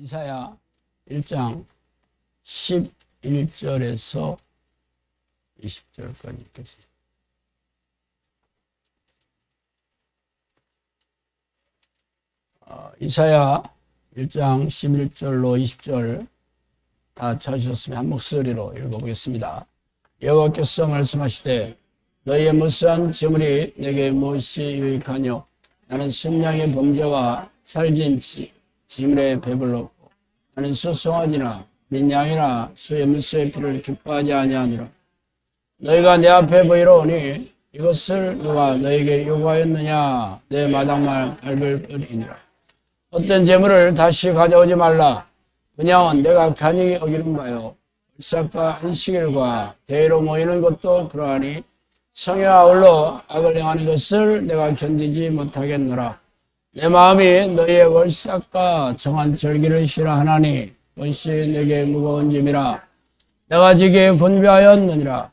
이사야 1장 11절에서 20절까지 읽겠습니다. 이사야 1장 11절로 20절 다 찾으셨으면 한 목소리로 읽어보겠습니다. 여호와께서 말씀하시되 너희의 무수한 재물이 내게 무엇이 유익하뇨? 나는 순양의 범죄와 살진 지물에 배불렀고 나는 수송아지나 민양이나 수의 물소의 피를 기뻐하지 아니하니라. 너희가 내 앞에 보이러 오니 이것을 누가 너희에게 요구하였느냐? 내 마당만 밟을 뿐이니라. 어떤 재물을 다시 가져오지 말라. 그냥 내가 간이 여기는 바요. 불삭과 안식일과 대회로 모이는 것도 그러하니 성회와 아울러 악을 행하는 것을 내가 견디지 못하겠노라. 내 마음이 너희의 월삭과 정한 절기를 싫어하나니 그것이 내게 무거운 짐이라. 내가 지기에 곤비하였느니라.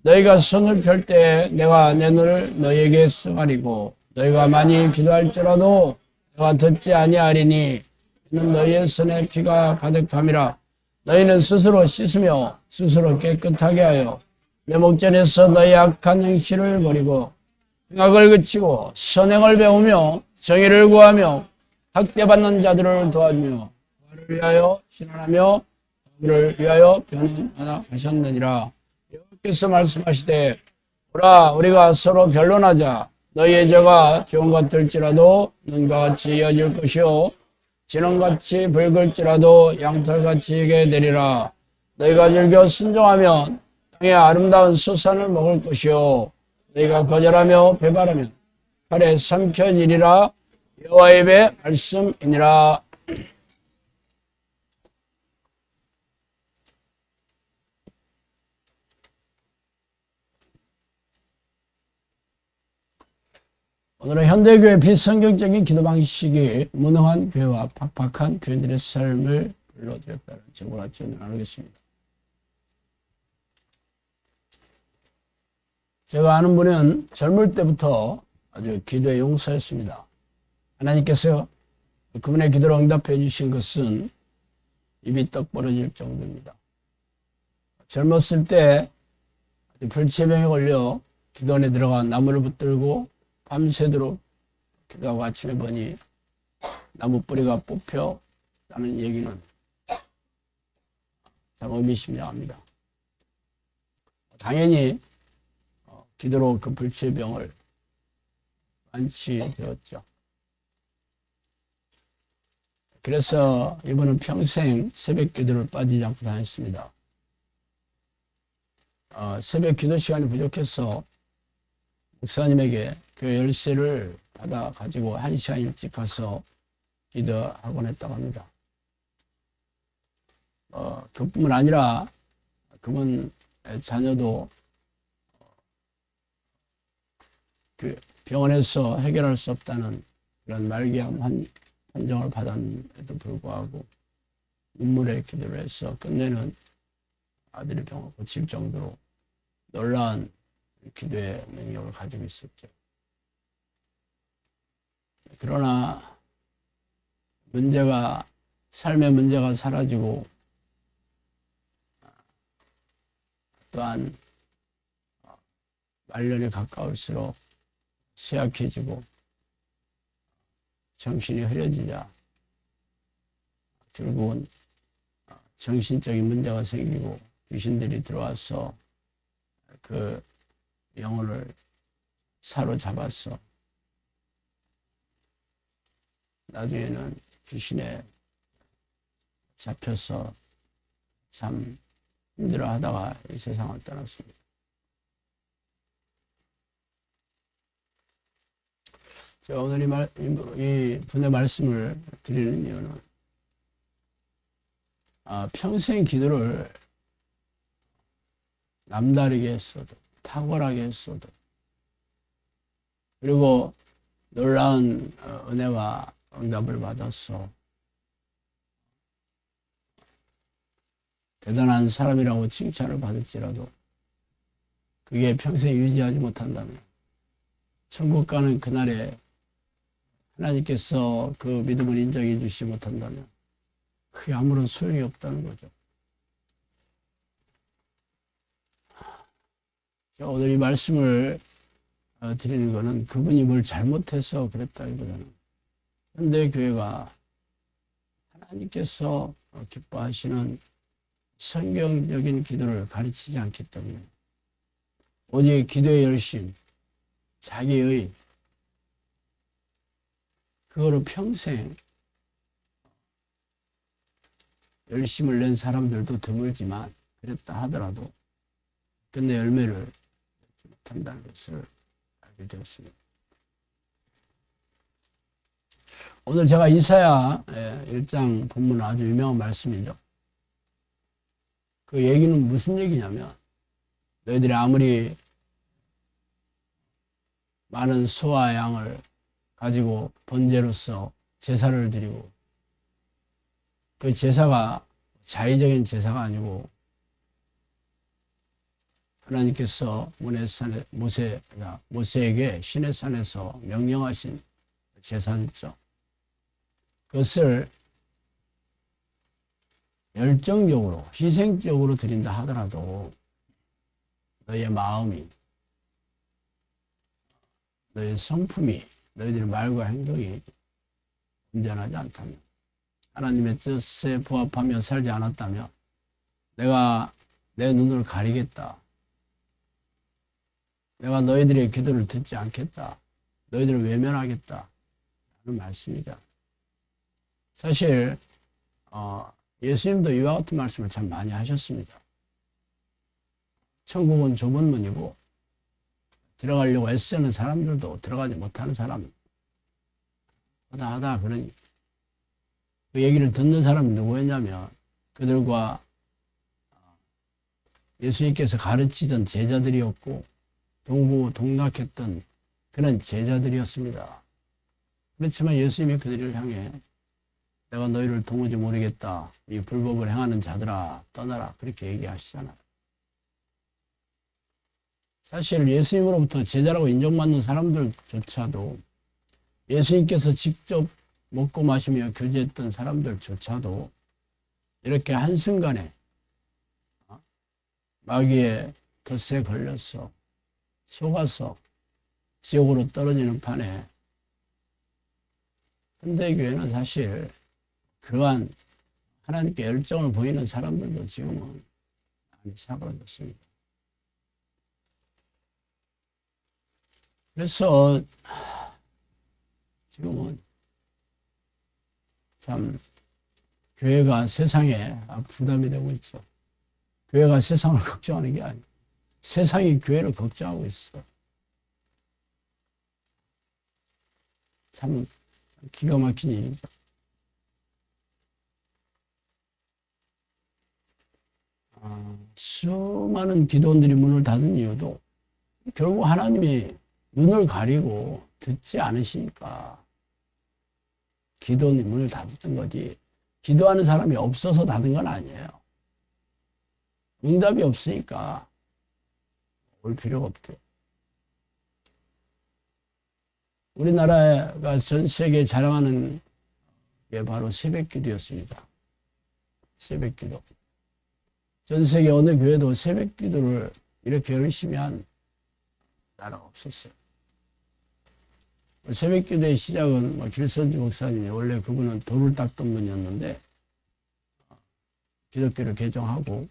너희가 손을 펼 때 내가 내 눈을 너희에게 써가리고 너희가 많이 기도할지라도 내가 듣지 아니하리니 이는 너희의 손에 피가 가득함이라. 너희는 스스로 씻으며 스스로 깨끗하게 하여 내 목전에서 너희 악한 행실을 버리고 행악을 그치고 선행을 배우며 정의를 구하며 학대받는 자들을 도와주며 화를 위하여 신원하며 법을 위하여 변론하라 하셨느니라. 여호와께서 말씀하시되 보라 우리가 서로 변론하자. 너희의 죄가 좋은 것 같을지라도 눈과 같이 이어질 것이요 진홍같이 붉을지라도 양털같이 익게 되리라. 너희가 즐겨 순종하면 땅의 아름다운 수산을 먹을 것이요 너희가 거절하며 배반하면 칼에 삼켜지리라. 여호와의 입의 말씀이니라. 오늘은 현대교회 비성경적인 기도 방식이 무능한 교회와 팍팍한 교인들의 삶을 불러드렸다는 제목을 아침에 나누겠습니다. 제가 아는 분은 젊을 때부터 아주 기도의 용사였습니다. 하나님께서 그분의 기도를 응답해 주신 것은 입이 떡 벌어질 정도입니다. 젊었을 때 불치병에 걸려 기도원에 들어가 나무를 붙들고 밤새도록 기도하고 아침에 보니 나무 뿌리가 뽑혔다는 얘기는 참 의미심장합니다. 당연히 기도로 그 불치의 병을 완치되었죠. 그래서 이분은 평생 새벽 기도를 빠지지 않고 다녔습니다. 새벽 기도 시간이 부족해서 목사님에게 교회 열쇠를 받아 가지고 1시간 일찍 가서 기도하곤 했다고 합니다. 그뿐만 아니라 그분 자녀도 그 병원에서 해결할 수 없다는 그런 말기암 판정을 받았는데도 불구하고 눈물의 기도를 해서 끝내는 아들의 병을 고칠 정도로 놀라운 기도의 능력을 가지고 있었죠. 그러나 삶의 문제가 사라지고 또한 말년에 가까울수록 쇠약해지고 정신이 흐려지자 결국은 정신적인 문제가 생기고 귀신들이 들어와서 그 영혼을 사로잡았어. 나중에는 귀신에 잡혀서 참 힘들어하다가 이 세상을 떠났습니다. 제가 오늘 이 분의 말씀을 드리는 이유는 평생 기도를 남다르게 했어도 탁월하게 했어도 그리고 놀라운 은혜와 응답을 받았어. 대단한 사람이라고 칭찬을 받을지라도 그게 평생 유지하지 못한다면 천국 가는 그날에 하나님께서 그 믿음을 인정해 주시지 못한다면 그게 아무런 소용이 없다는 거죠. 제가 오늘 이 말씀을 드리는 것은 그분이 뭘 잘못해서 그랬다기보다는 현대 교회가 하나님께서 기뻐하시는 성경적인 기도를 가르치지 않기 때문에 오직 기도의 열심, 자기의 그거로 평생 열심을 낸 사람들도 드물지만 그랬다 하더라도 끝내 열매를 맺지 못한다는 것을 알게 되었습니다. 오늘 제가 이사야 1장 본문 아주 유명한 말씀이죠. 그 얘기는 무슨 얘기냐면 너희들이 아무리 많은 소와 양을 가지고 번제로서 제사를 드리고 그 제사가 자의적인 제사가 아니고 하나님께서 모세에게 시내 산에서 명령하신 제사였죠. 그것을 열정적으로 희생적으로 드린다 하더라도 너희의 마음이 너희의 성품이 너희들의 말과 행동이 온전하지 않다면 하나님의 뜻에 부합하며 살지 않았다면 내가 내 눈을 가리겠다. 내가 너희들의 기도를 듣지 않겠다. 너희들을 외면하겠다. 라는 말씀이다. 사실 예수님도 이와 같은 말씀을 참 많이 하셨습니다. 천국은 좁은 문이고 들어가려고 애쓰는 사람들도 들어가지 못하는 사람 하다 그러니 그 얘기를 듣는 사람이 누구였냐면 그들과 예수님께서 가르치던 제자들이었고 동고동락했던 그런 제자들이었습니다. 그렇지만 예수님이 그들을 향해 내가 너희를 도무지 모르겠다. 이 불법을 행하는 자들아 떠나라. 그렇게 얘기하시잖아요. 사실 예수님으로부터 제자라고 인정받는 사람들조차도 예수님께서 직접 먹고 마시며 교제했던 사람들조차도 이렇게 한순간에 마귀의 덫에 걸려서 속아서 지옥으로 떨어지는 판에 현대교회는 사실 그러한 하나님께 열정을 보이는 사람들도 지금은 많이 사그라졌습니다. 그래서 지금은 참 교회가 세상에 부담이 되고 있죠. 교회가 세상을 걱정하는 게 아니고 세상이 교회를 걱정하고 있어. 참 기가 막힌 일이죠. 수많은 기도원들이 문을 닫은 이유도 결국 하나님이 눈을 가리고 듣지 않으시니까 기도원이 문을 닫았던 거지 기도하는 사람이 없어서 닫은 건 아니에요. 응답이 없으니까 올 필요가 없죠. 우리나라가 전 세계에 자랑하는 게 바로 새벽기도였습니다. 새벽기도. 전 세계 어느 교회도 새벽기도를 이렇게 열심히 한 나라가 없었어요. 새벽기도의 시작은 길선주 목사님이 원래 그분은 돌을 닦던 분이었는데 기독교를 개종하고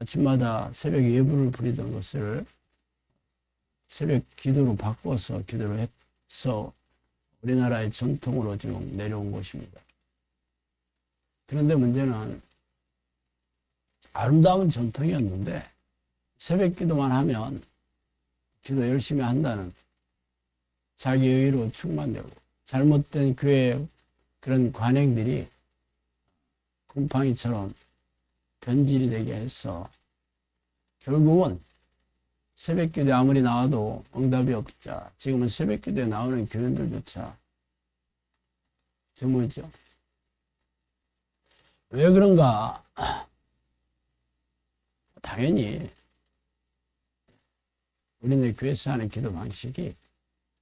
아침마다 새벽 예불을 부리던 것을 새벽 기도로 바꿔서 기도를 해서 우리나라의 전통으로 지금 내려온 것입니다. 그런데 문제는 아름다운 전통이었는데 새벽 기도만 하면 기도 열심히 한다는 자기의로 충만되고 잘못된 교회의 그런 관행들이 곰팡이처럼 변질이 되게 해서 결국은 새벽기도에 아무리 나와도 응답이 없자 지금은 새벽기도에 나오는 교인들조차 드물죠. 왜 그런가? 당연히 우리네 교회에서 하는 기도 방식이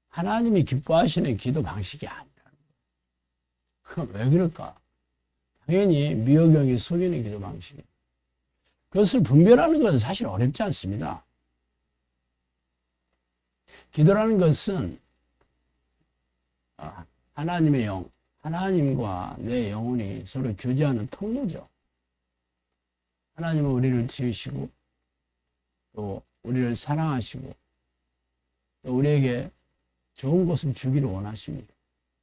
하나님이 기뻐하시는 기도 방식이 아니라는 거예요. 왜 그럴까? 당연히 미호경이 속이는 기도 방식이에요. 그것을 분별하는 것은 사실 어렵지 않습니다. 기도라는 것은 하나님의 영, 하나님과 내 영혼이 서로 교제하는 통로죠. 하나님은 우리를 지으시고 또 우리를 사랑하시고 또 우리에게 좋은 것을 주기를 원하십니다.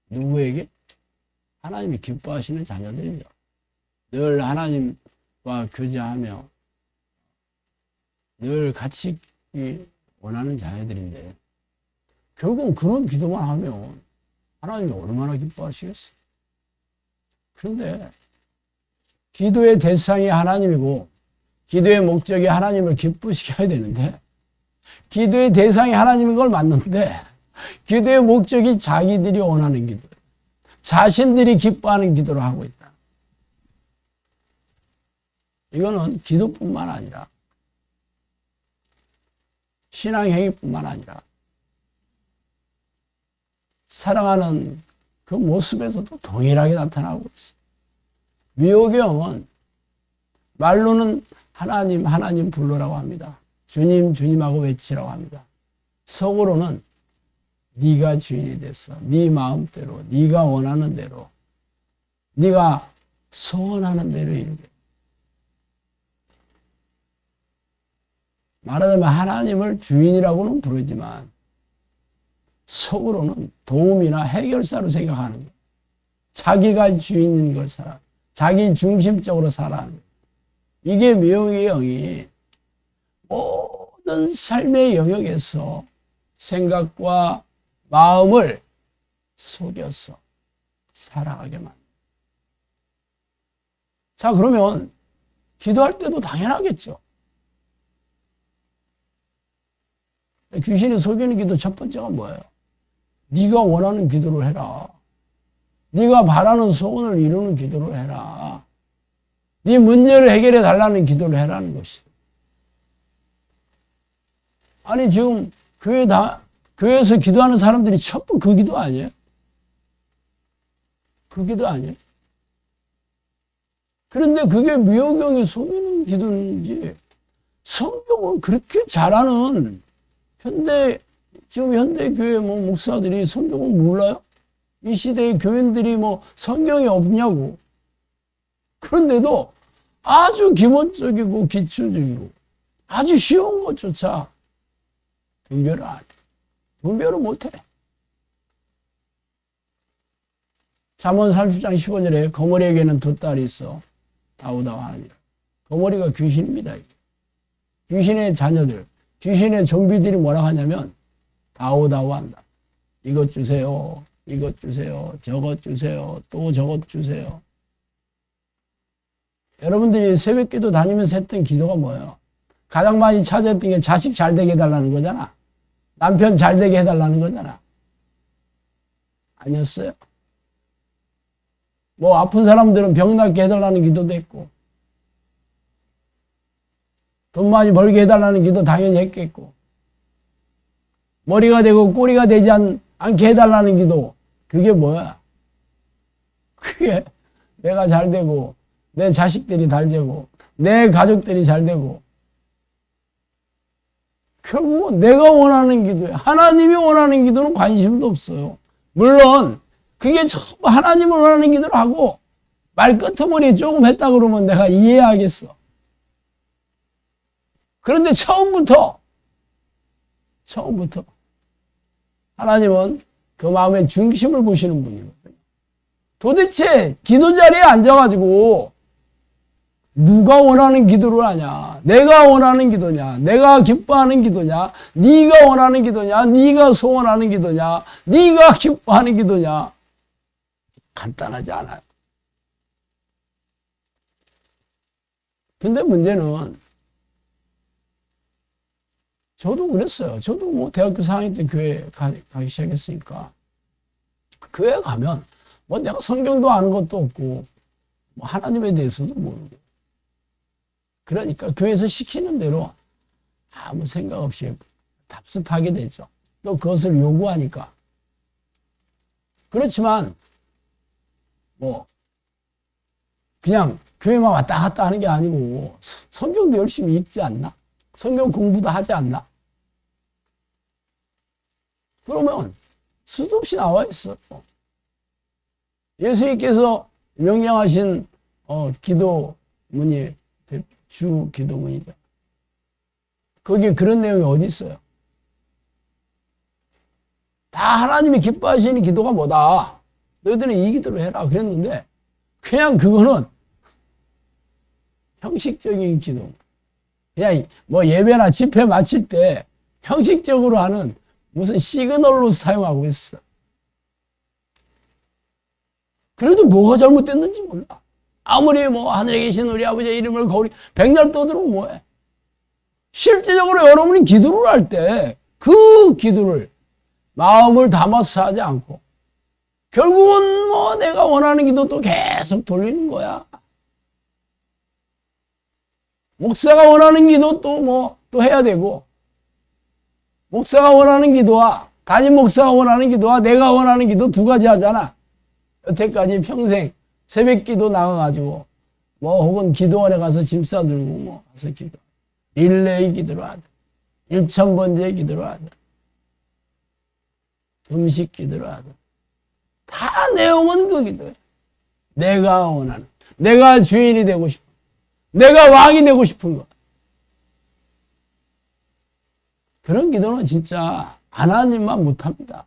누구에게? 하나님이 기뻐하시는 자녀들이죠. 늘 하나님과 교제하며 늘 같이 원하는 자녀들인데 결국 그런 기도만 하면 하나님이 얼마나 기뻐하시겠어요? 그런데 기도의 대상이 하나님이고 기도의 목적이 하나님을 기쁘시게 해야 되는데 기도의 대상이 하나님인 걸 맞는데 기도의 목적이 자기들이 원하는 기도, 자신들이 기뻐하는 기도를 하고 있다. 이거는 기도뿐만 아니라 신앙행위뿐만 아니라 사랑하는 그 모습에서도 동일하게 나타나고 있어요. 미호경은 말로는 하나님, 하나님 불러라고 합니다. 주님, 주님하고 외치라고 합니다. 속으로는 네가 주인이 됐어. 네 마음대로, 네가 원하는 대로, 네가 소원하는 대로 이루게. 말하자면 하나님을 주인이라고는 부르지만 속으로는 도움이나 해결사로 생각하는 거예요. 자기가 주인인 걸 살아. 자기 중심적으로 살아가는 거예요. 이게 미호의 영이 모든 삶의 영역에서 생각과 마음을 속여서 살아가게 만듭니다. 자, 그러면 기도할 때도 당연하겠죠. 귀신이 속이는 기도 첫 번째가 뭐예요? 네가 원하는 기도를 해라. 네가 바라는 소원을 이루는 기도를 해라. 네 문제를 해결해 달라는 기도를 해라는 것이다. 아니 지금 교회에서 기도하는 사람들이 전부 그 기도 아니에요? 그 기도 아니에요? 그런데 그게 미호경이 속이는 기도인지 성경을 그렇게 잘하는 지금 현대 교회 목사들이 성경을 몰라요? 이 시대의 교인들이 성경이 없냐고. 그런데도 아주 기본적이고 기초적이고 아주 쉬운 것조차 분별을 안 해. 분별을 못 해. 잠언 30장 15절에 거머리에게는 두 딸이 있어 다우다우 하느니라. 거머리가 귀신입니다. 귀신의 자녀들, 귀신의 좀비들이 뭐라고 하냐면 다우다우 한다. 이것 주세요. 이것 주세요. 저것 주세요. 또 저것 주세요. 여러분들이 새벽기도 다니면서 했던 기도가 뭐예요? 가장 많이 찾았던 게 자식 잘 되게 해달라는 거잖아. 남편 잘 되게 해달라는 거잖아. 아니었어요. 아픈 사람들은 병 낫게 해달라는 기도도 했고 돈 많이 벌게 해달라는 기도 당연히 했겠고 머리가 되고 꼬리가 되지 않게 해달라는 기도 그게 뭐야? 그게 내가 잘 되고 내 자식들이 잘 되고 내 가족들이 잘 되고 결국은 내가 원하는 기도야. 하나님이 원하는 기도는 관심도 없어요. 물론 그게 전부 하나님을 원하는 기도를 하고 말끄트머리 조금 했다 그러면 내가 이해하겠어. 그런데 처음부터 하나님은 그 마음의 중심을 보시는 분이거든요. 도대체 기도 자리에 앉아가지고 누가 원하는 기도를 하냐? 내가 원하는 기도냐? 내가 기뻐하는 기도냐? 네가 원하는 기도냐? 네가 소원하는 기도냐? 네가 기뻐하는 기도냐? 간단하지 않아요. 근데 문제는 저도 그랬어요. 저도 대학교 4학년 때 교회 가기 시작했으니까 교회 가면 내가 성경도 아는 것도 없고 하나님에 대해서도 모르고 그러니까 교회에서 시키는 대로 아무 생각 없이 답습하게 되죠. 또 그것을 요구하니까. 그렇지만 그냥 교회만 왔다 갔다 하는 게 아니고 성경도 열심히 읽지 않나? 성경 공부도 하지 않나? 그러면 수도 없이 나와 있어. 예수님께서 명령하신 기도문이 주 기도문이죠. 거기에 그런 내용이 어디 있어요? 다 하나님이 기뻐하시는 기도가 뭐다? 너희들은 이 기도를 해라 그랬는데 그냥 그거는 형식적인 기도. 그냥 뭐 예배나 집회 마칠 때 형식적으로 하는 무슨 시그널로 사용하고 있어. 그래도 뭐가 잘못됐는지 몰라. 아무리 뭐 하늘에 계신 우리 아버지의 이름을 거리 백날 떠들면 뭐해. 실제적으로 여러분이 기도를 할 때 그 기도를 마음을 담아서 하지 않고 결국은 뭐 내가 원하는 기도 또 계속 돌리는 거야. 목사가 원하는 기도 또 해야 되고 목사가 원하는 기도와 담임 목사가 원하는 기도와 내가 원하는 기도 두 가지 하잖아. 여태까지 평생 새벽 기도 나가가지고 뭐 혹은 기도원에 가서 짐 싸들고 뭐 가서 기도 릴레이 기도를 하든 1000번째 기도를 하든 음식 기도를 하든 다 내용은 그 기도예요. 내가 원하는 내가 주인이 되고 싶은 내가 왕이 되고 싶은 것. 그런 기도는 진짜 하나님만 못합니다.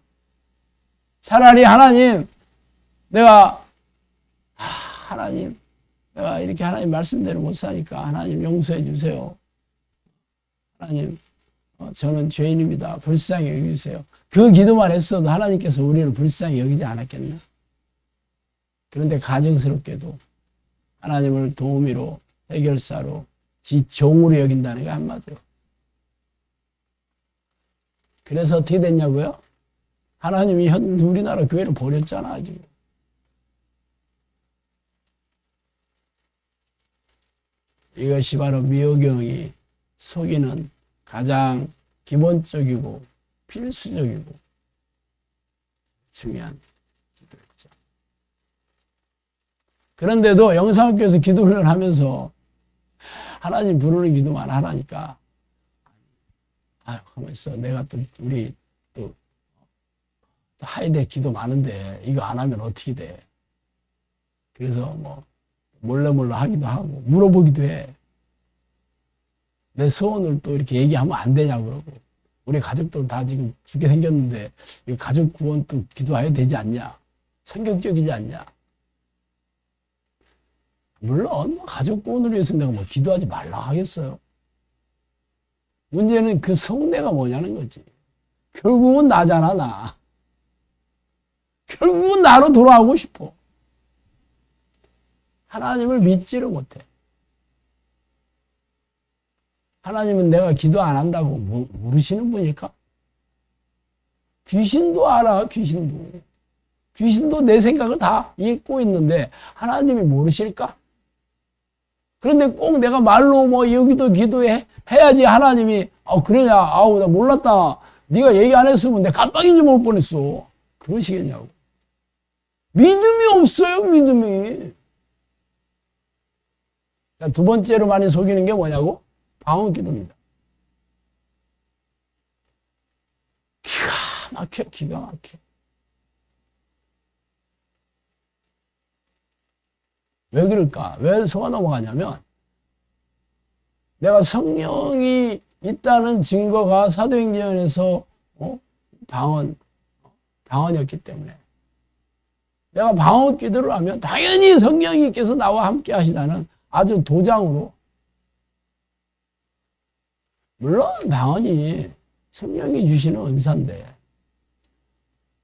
차라리 하나님 하나님 내가 이렇게 하나님 말씀대로 못 사니까 하나님 용서해 주세요. 하나님 저는 죄인입니다. 불쌍히 여기주세요. 그 기도만 했어도 하나님께서 우리를 불쌍히 여기지 않았겠나? 그런데 가정스럽게도 하나님을 도우미로 해결사로 지 종으로 여긴다는 게 한마디로. 그래서 어떻게 됐냐고요? 하나님이 우리나라 교회를 버렸잖아 지금. 이것이 바로 미호경이 속이는 가장 기본적이고 필수적이고 중요한 기도였죠. 그런데도 영상학교에서 기도를 하면서 하나님 부르는 기도만 하라니까 가만히 있어. 내가 우리 해야 될 기도 많은데 이거 안 하면 어떻게 돼? 그래서 뭐 몰래 하기도 하고 물어보기도 해. 내 소원을 또 이렇게 얘기하면 안 되냐고 그러고 우리 가족들 다 지금 죽게 생겼는데 이 가족 구원 또 기도해야 되지 않냐? 성경적이지 않냐? 물론 가족 구원을 위해서 내가 뭐 기도하지 말라 하겠어요. 문제는 그 속내가 뭐냐는 거지. 결국은 나잖아, 나. 결국은 나로 돌아가고 싶어. 하나님을 믿지를 못해. 하나님은 내가 기도 안 한다고 모르시는 분일까? 귀신도 알아, 귀신도. 귀신도 내 생각을 다 읽고 있는데 하나님이 모르실까? 그런데 꼭 내가 말로 뭐 여기도 기도해야지 하나님이 그러냐? 나 몰랐다. 네가 얘기 안 했으면 내가 깜빡인 줄 모를 뻔했어. 그러시겠냐고. 믿음이 없어요, 믿음이. 두 번째로 많이 속이는 게 뭐냐고? 방언 기도입니다. 기가 막혀. 왜 그럴까? 왜 속아 넘어가냐면 내가 성령이 있다는 증거가 사도행전에서 방언이었기 때문에 내가 방언 기도를 하면 당연히 성령님께서 나와 함께 하시다는 아주 도장으로. 물론 방언이 성령이 주시는 은사인데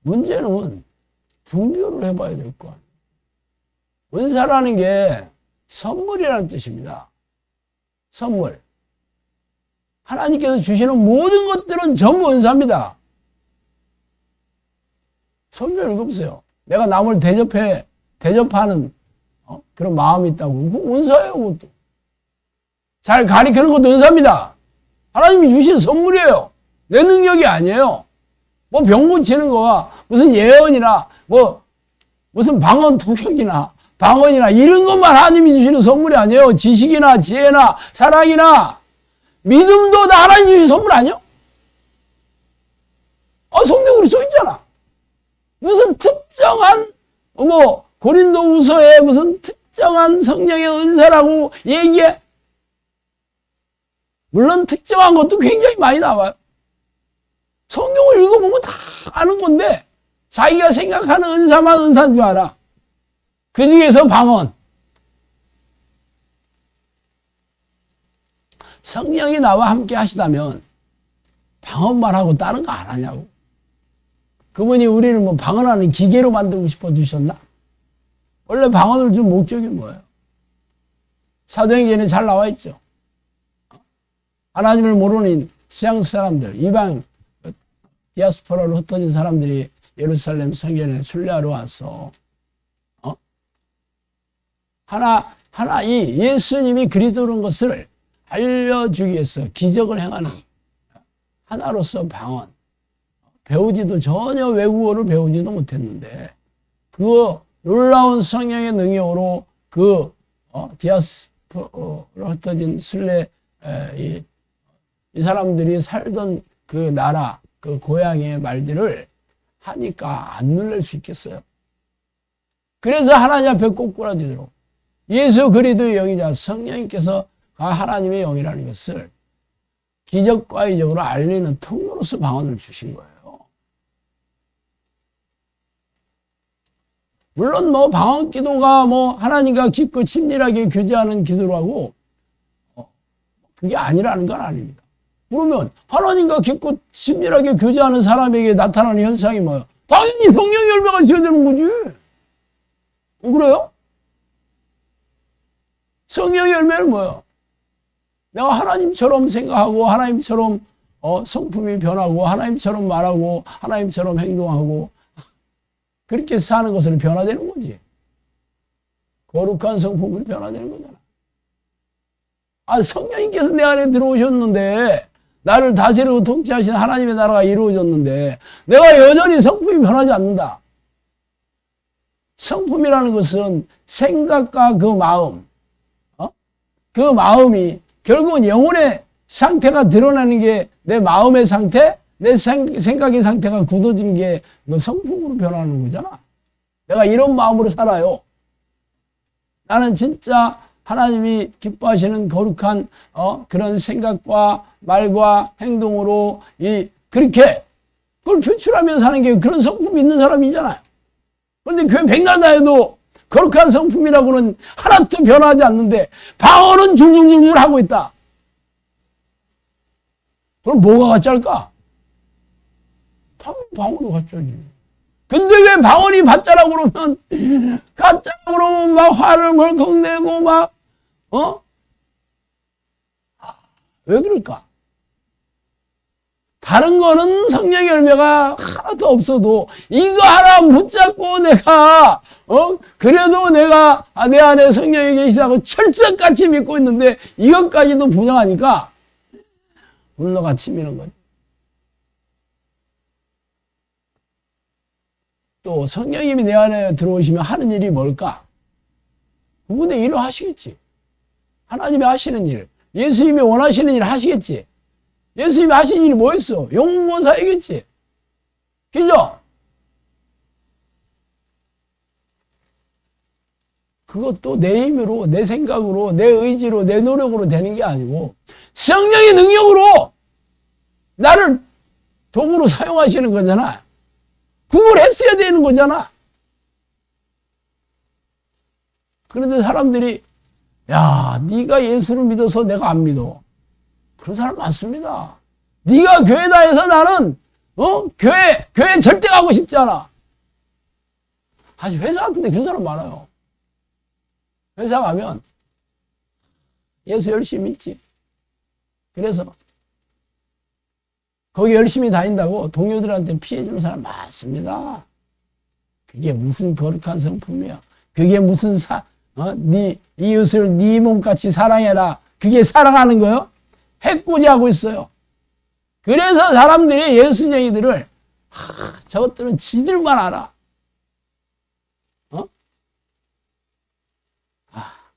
문제는 분별을 해봐야 될 거 아니에요. 은사라는 게 선물이라는 뜻입니다. 선물. 하나님께서 주시는 모든 것들은 전부 은사입니다. 성경 읽어보세요. 내가 남을 대접하는 그런 마음이 있다고. 그거 은사예요, 그것도. 잘 가리키는 것도 은사입니다. 하나님이 주신 선물이에요. 내 능력이 아니에요. 병 고치는 거가 무슨 예언이나 무슨 방언 통역이나 방언이나 이런 것만 하나님이 주시는 선물이 아니에요. 지식이나 지혜나 사랑이나 믿음도 다 하나님이 주신 선물 아니에요? 성경으로 써 있잖아. 무슨 특정한 고린도후서에 무슨 특정한 성령의 은사라고 얘기해. 물론 특정한 것도 굉장히 많이 나와요. 성경을 읽어보면 다 아는 건데 자기가 생각하는 은사만 은사인 줄 알아. 그 중에서 방언. 성령이 나와 함께 하시다면 방언만 하고 다른 거 안 하냐고. 그분이 우리를 방언하는 기계로 만들고 싶어 주셨나? 원래 방언을 준 목적이 뭐예요? 사도행전에 잘 나와 있죠. 하나님을 모르는 시장 사람들, 이방 디아스포라로 흩어진 사람들이 예루살렘 성전에 순례하러 와서 이 예수님이 그리스도라는 것을 알려주기 위해서 기적을 행하는 하나로서 방언. 배우지도 전혀 외국어를 배우지도 못했는데 그 놀라운 성령의 능력으로 그 디아스포라로 흩어진 순례 이 사람들이 살던 그 나라, 그 고향의 말들을 하니까 안 놀랄 수 있겠어요. 그래서 하나님 앞에 꼬꾸라지도록 예수 그리스도의 영이자 성령님께서 하나님의 영이라는 것을 기적과의적으로 알리는 통로로서 방언을 주신 거예요. 물론 방언 기도가 하나님과 깊고 친밀하게 교제하는 기도라고 그게 아니라는 건 아닙니다. 그러면 하나님과 깊고 친밀하게 교제하는 사람에게 나타나는 현상이 뭐예요? 당연히 성령 열매가 있어야 되는 거지. 그래요? 성령 열매는 뭐예요? 내가 하나님처럼 생각하고 하나님처럼 성품이 변하고 하나님처럼 말하고 하나님처럼 행동하고 그렇게 사는 것을 변화되는 거지. 거룩한 성품으로 변화되는 거잖아. 성령님께서 내 안에 들어오셨는데 나를 다스리고 통치하신 하나님의 나라가 이루어졌는데 내가 여전히 성품이 변하지 않는다. 성품이라는 것은 생각과 그 마음, 그 마음이 결국은 영혼의 상태가 드러나는 게 내 마음의 상태, 내 생각의 상태가 굳어진 게 성품으로 변하는 거잖아. 내가 이런 마음으로 살아요. 나는 진짜 하나님이 기뻐하시는 거룩한 그런 생각과 말과 행동으로 그렇게 그걸 표출하면서 사는 게 그런 성품이 있는 사람이잖아요. 그런데 교회 백날 다해도 거룩한 성품이라고는 하나도 변하지 않는데 방언은 줄줄줄줄 하고 있다. 그럼 뭐가 가짜일까? 당연히 방언이 가짜지. 근데 왜 방언이 가짜라고 그러면 가짜라고 그러면 막 화를 벌컥 내고 왜 그럴까? 다른 거는 성령의 열매가 하나도 없어도 이거 하나 붙잡고 내가 그래도 내가 내 안에 성령이 계시다고 철석같이 믿고 있는데 이것까지도 부정하니까 분노가 치미는 거죠. 또 성령님이 내 안에 들어오시면 하는 일이 뭘까? 그분의 일을 하시겠지. 하나님이 하시는 일, 예수님이 원하시는 일을 하시겠지. 예수님이 하신 일이 뭐였어? 용모사이겠지. 그죠? 그것도 내 힘으로, 내 생각으로, 내 의지로, 내 노력으로 되는 게 아니고 성령의 능력으로 나를 도구로 사용하시는 거잖아. 그걸 했어야 되는 거잖아. 그런데 사람들이 야, 네가 예수를 믿어서 내가 안 믿어. 그런 사람 많습니다. 네가 교회다 해서 나는 교회 절대 가고 싶지 않아. 아직 회사 같은데 그런 사람 많아요. 회사 가면 예수 열심히 믿지. 그래서 거기 열심히 다닌다고 동료들한테 피해 주는 사람 많습니다. 그게 무슨 거룩한 성품이야. 그게 무슨 네 이웃을 네 몸같이 사랑해라. 그게 사랑하는 거요? 해코지하고 있어요. 그래서 사람들이 예수쟁이들을 저것들은 지들만 알아.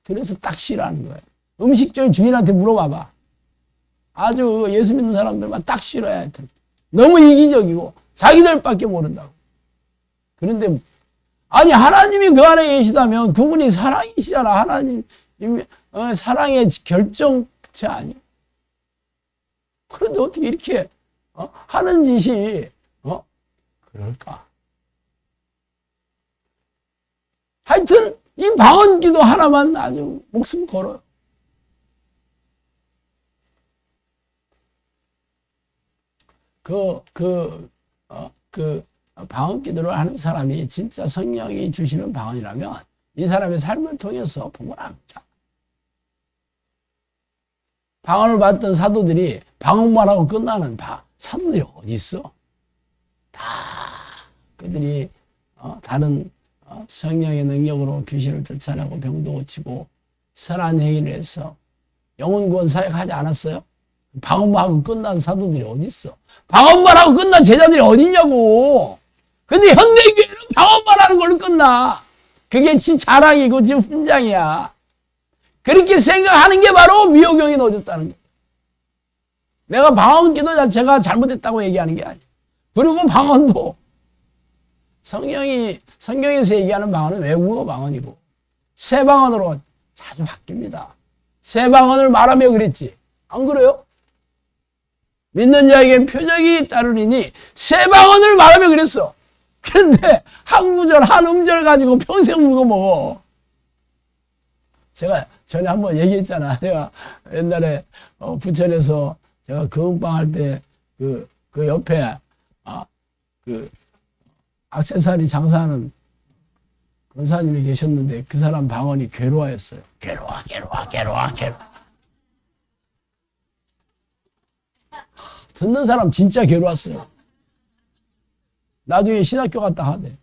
그래서 딱 싫어하는 거예요. 음식점 주인한테 물어봐봐. 아주 예수 믿는 사람들만 딱 싫어해. 하여튼. 너무 이기적이고 자기들밖에 모른다고. 그런데 아니 하나님이 그 안에 계시다면 그분이 사랑이시잖아. 하나님 사랑의 결정체 아니야. 그런데 어떻게 이렇게 하는 짓이 그럴까? 하여튼 이 방언기도 하나만 아주 목숨 걸어요. 그 방언기도를 하는 사람이 진짜 성령이 주시는 방언이라면 이 사람의 삶을 통해서 복을 합니다. 방언을 받던 사도들이 방언만 하고 끝나는 사도들이 어디 있어? 다 그들이 다른 성령의 능력으로 귀신을 쫓아내고 병도 고치고 선한 행위를 해서 영혼 구원 사역하지 않았어요? 방언만 하고 끝난 사도들이 어디 있어? 방언만 하고 끝난 제자들이 어디 있냐고. 근데 현대교회는 방언만 하는 걸로 끝나. 그게 지 자랑이고 지 훈장이야. 그렇게 생각하는 게 바로 미혹경에 넣어줬다는 거야. 내가 방언기도 자체가 잘못했다고 얘기하는 게 아니야. 그리고 방언도 성경에서 얘기하는 방언은 외국어 방언이고 새 방언으로 자주 바뀝니다. 새 방언을 말하며 그랬지. 안 그래요? 믿는 자에겐 표적이 따르리니 새 방언을 말하며 그랬어. 그런데 한 구절 한 음절 가지고 평생 울고 먹어. 제가 전에 한번 얘기했잖아. 제가 옛날에 부천에서 제가 금방 할 때 그 옆에 그 액세서리 장사하는 권사님이 계셨는데 그 사람 방언이 괴로워했어요. 괴로워. 듣는 사람 진짜 괴로웠어요. 나중에 신학교 갔다 하대.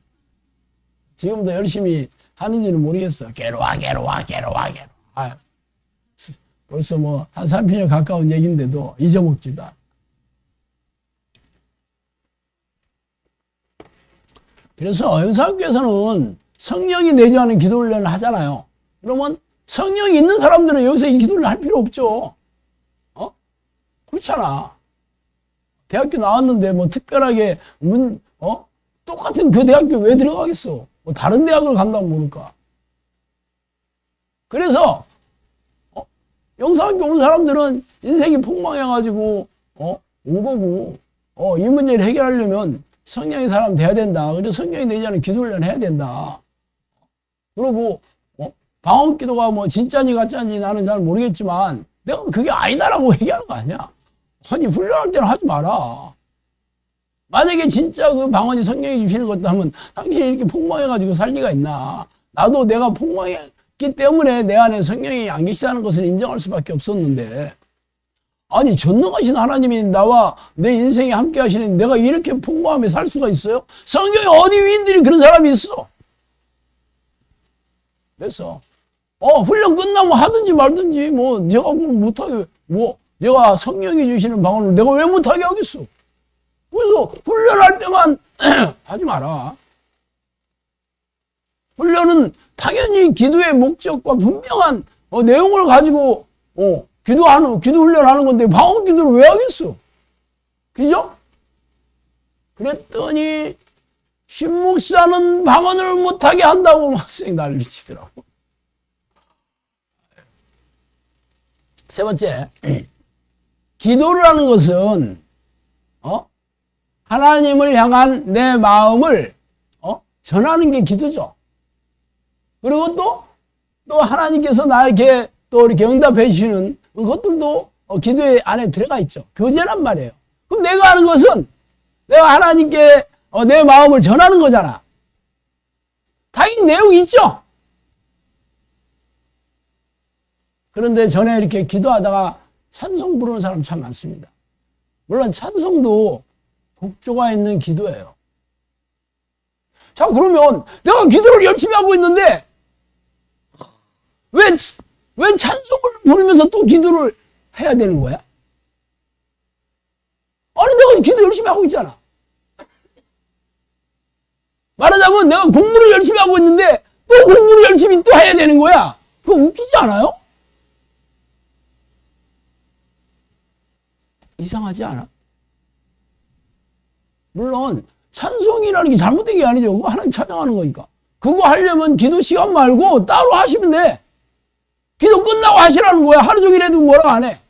지금도 열심히 하는지는 모르겠어. 괴로워. 벌써 뭐 한 30년 가까운 얘기인데도 잊어먹지도 않아. 그래서 영상교에서는 성령이 내주하는 기도 훈련을 하잖아요. 그러면 성령이 있는 사람들은 여기서 이 기도 훈련 할 필요 없죠. 그렇잖아. 대학교 나왔는데 뭐 특별하게 똑같은 그 대학교 왜 들어가겠어? 뭐 다른 대학을 간다고 모를까? 그래서 영상학교 온 사람들은 인생이 폭망해가지고 온 거고 이 문제를 해결하려면 성령의 사람 돼야 된다. 그래서 성령이 내지 않은 기도 훈련 해야 된다. 그리고 방언 기도가 뭐 진짜인지 가짜인지 나는 잘 모르겠지만 내가 그게 아니다라고 얘기하는 거 아니야. 아니 훈련할 때는 하지 마라. 만약에 진짜 그 방언이 성령이 주시는 것도 하면 당신이 이렇게 폭망해가지고 살 리가 있나. 나도 내가 폭망했기 때문에 내 안에 성령이 안 계시다는 것을 인정할 수밖에 없었는데 아니 전능하신 하나님이 나와 내 인생에 함께 하시는 내가 이렇게 폭망하며 살 수가 있어요? 성경에 어디 위인들이 그런 사람이 있어? 그래서 훈련 끝나면 하든지 말든지 뭐 내가 못하게 내가 성령이 주시는 방언을 내가 왜 못하게 하겠어? 그래서 훈련할 때만 하지 마라. 훈련은 당연히 기도의 목적과 분명한 내용을 가지고 기도 훈련하는 건데 방언 기도를 왜 하겠어? 그죠? 그랬더니 신목사는 방언을 못하게 한다고 막 난리치더라고. 세 번째, 기도를 하는 것은 하나님을 향한 내 마음을 전하는 게 기도죠. 그리고 또 하나님께서 나에게 또 이렇게 응답해 주시는 그것들도 기도의 안에 들어가 있죠. 교제란 말이에요. 그럼 내가 하는 것은 내가 하나님께 내 마음을 전하는 거잖아. 당연히 내용이 있죠. 그런데 전에 이렇게 기도하다가 찬송 부르는 사람 참 많습니다. 물론 찬송도 곡조가 있는 기도예요. 자, 그러면 내가 기도를 열심히 하고 있는데 왜 찬송을 부르면서 또 기도를 해야 되는 거야? 아니, 내가 기도 열심히 하고 있잖아. 말하자면 내가 공부를 열심히 하고 있는데 또 공부를 열심히 또 해야 되는 거야. 그거 웃기지 않아요? 이상하지 않아? 물론 찬송이라는 게 잘못된 게 아니죠. 그거 하나님 찬양하는 거니까. 그거 하려면 기도 시간 말고 따로 하시면 돼. 기도 끝나고 하시라는 거야. 하루 종일 해도 뭐라고 안 해.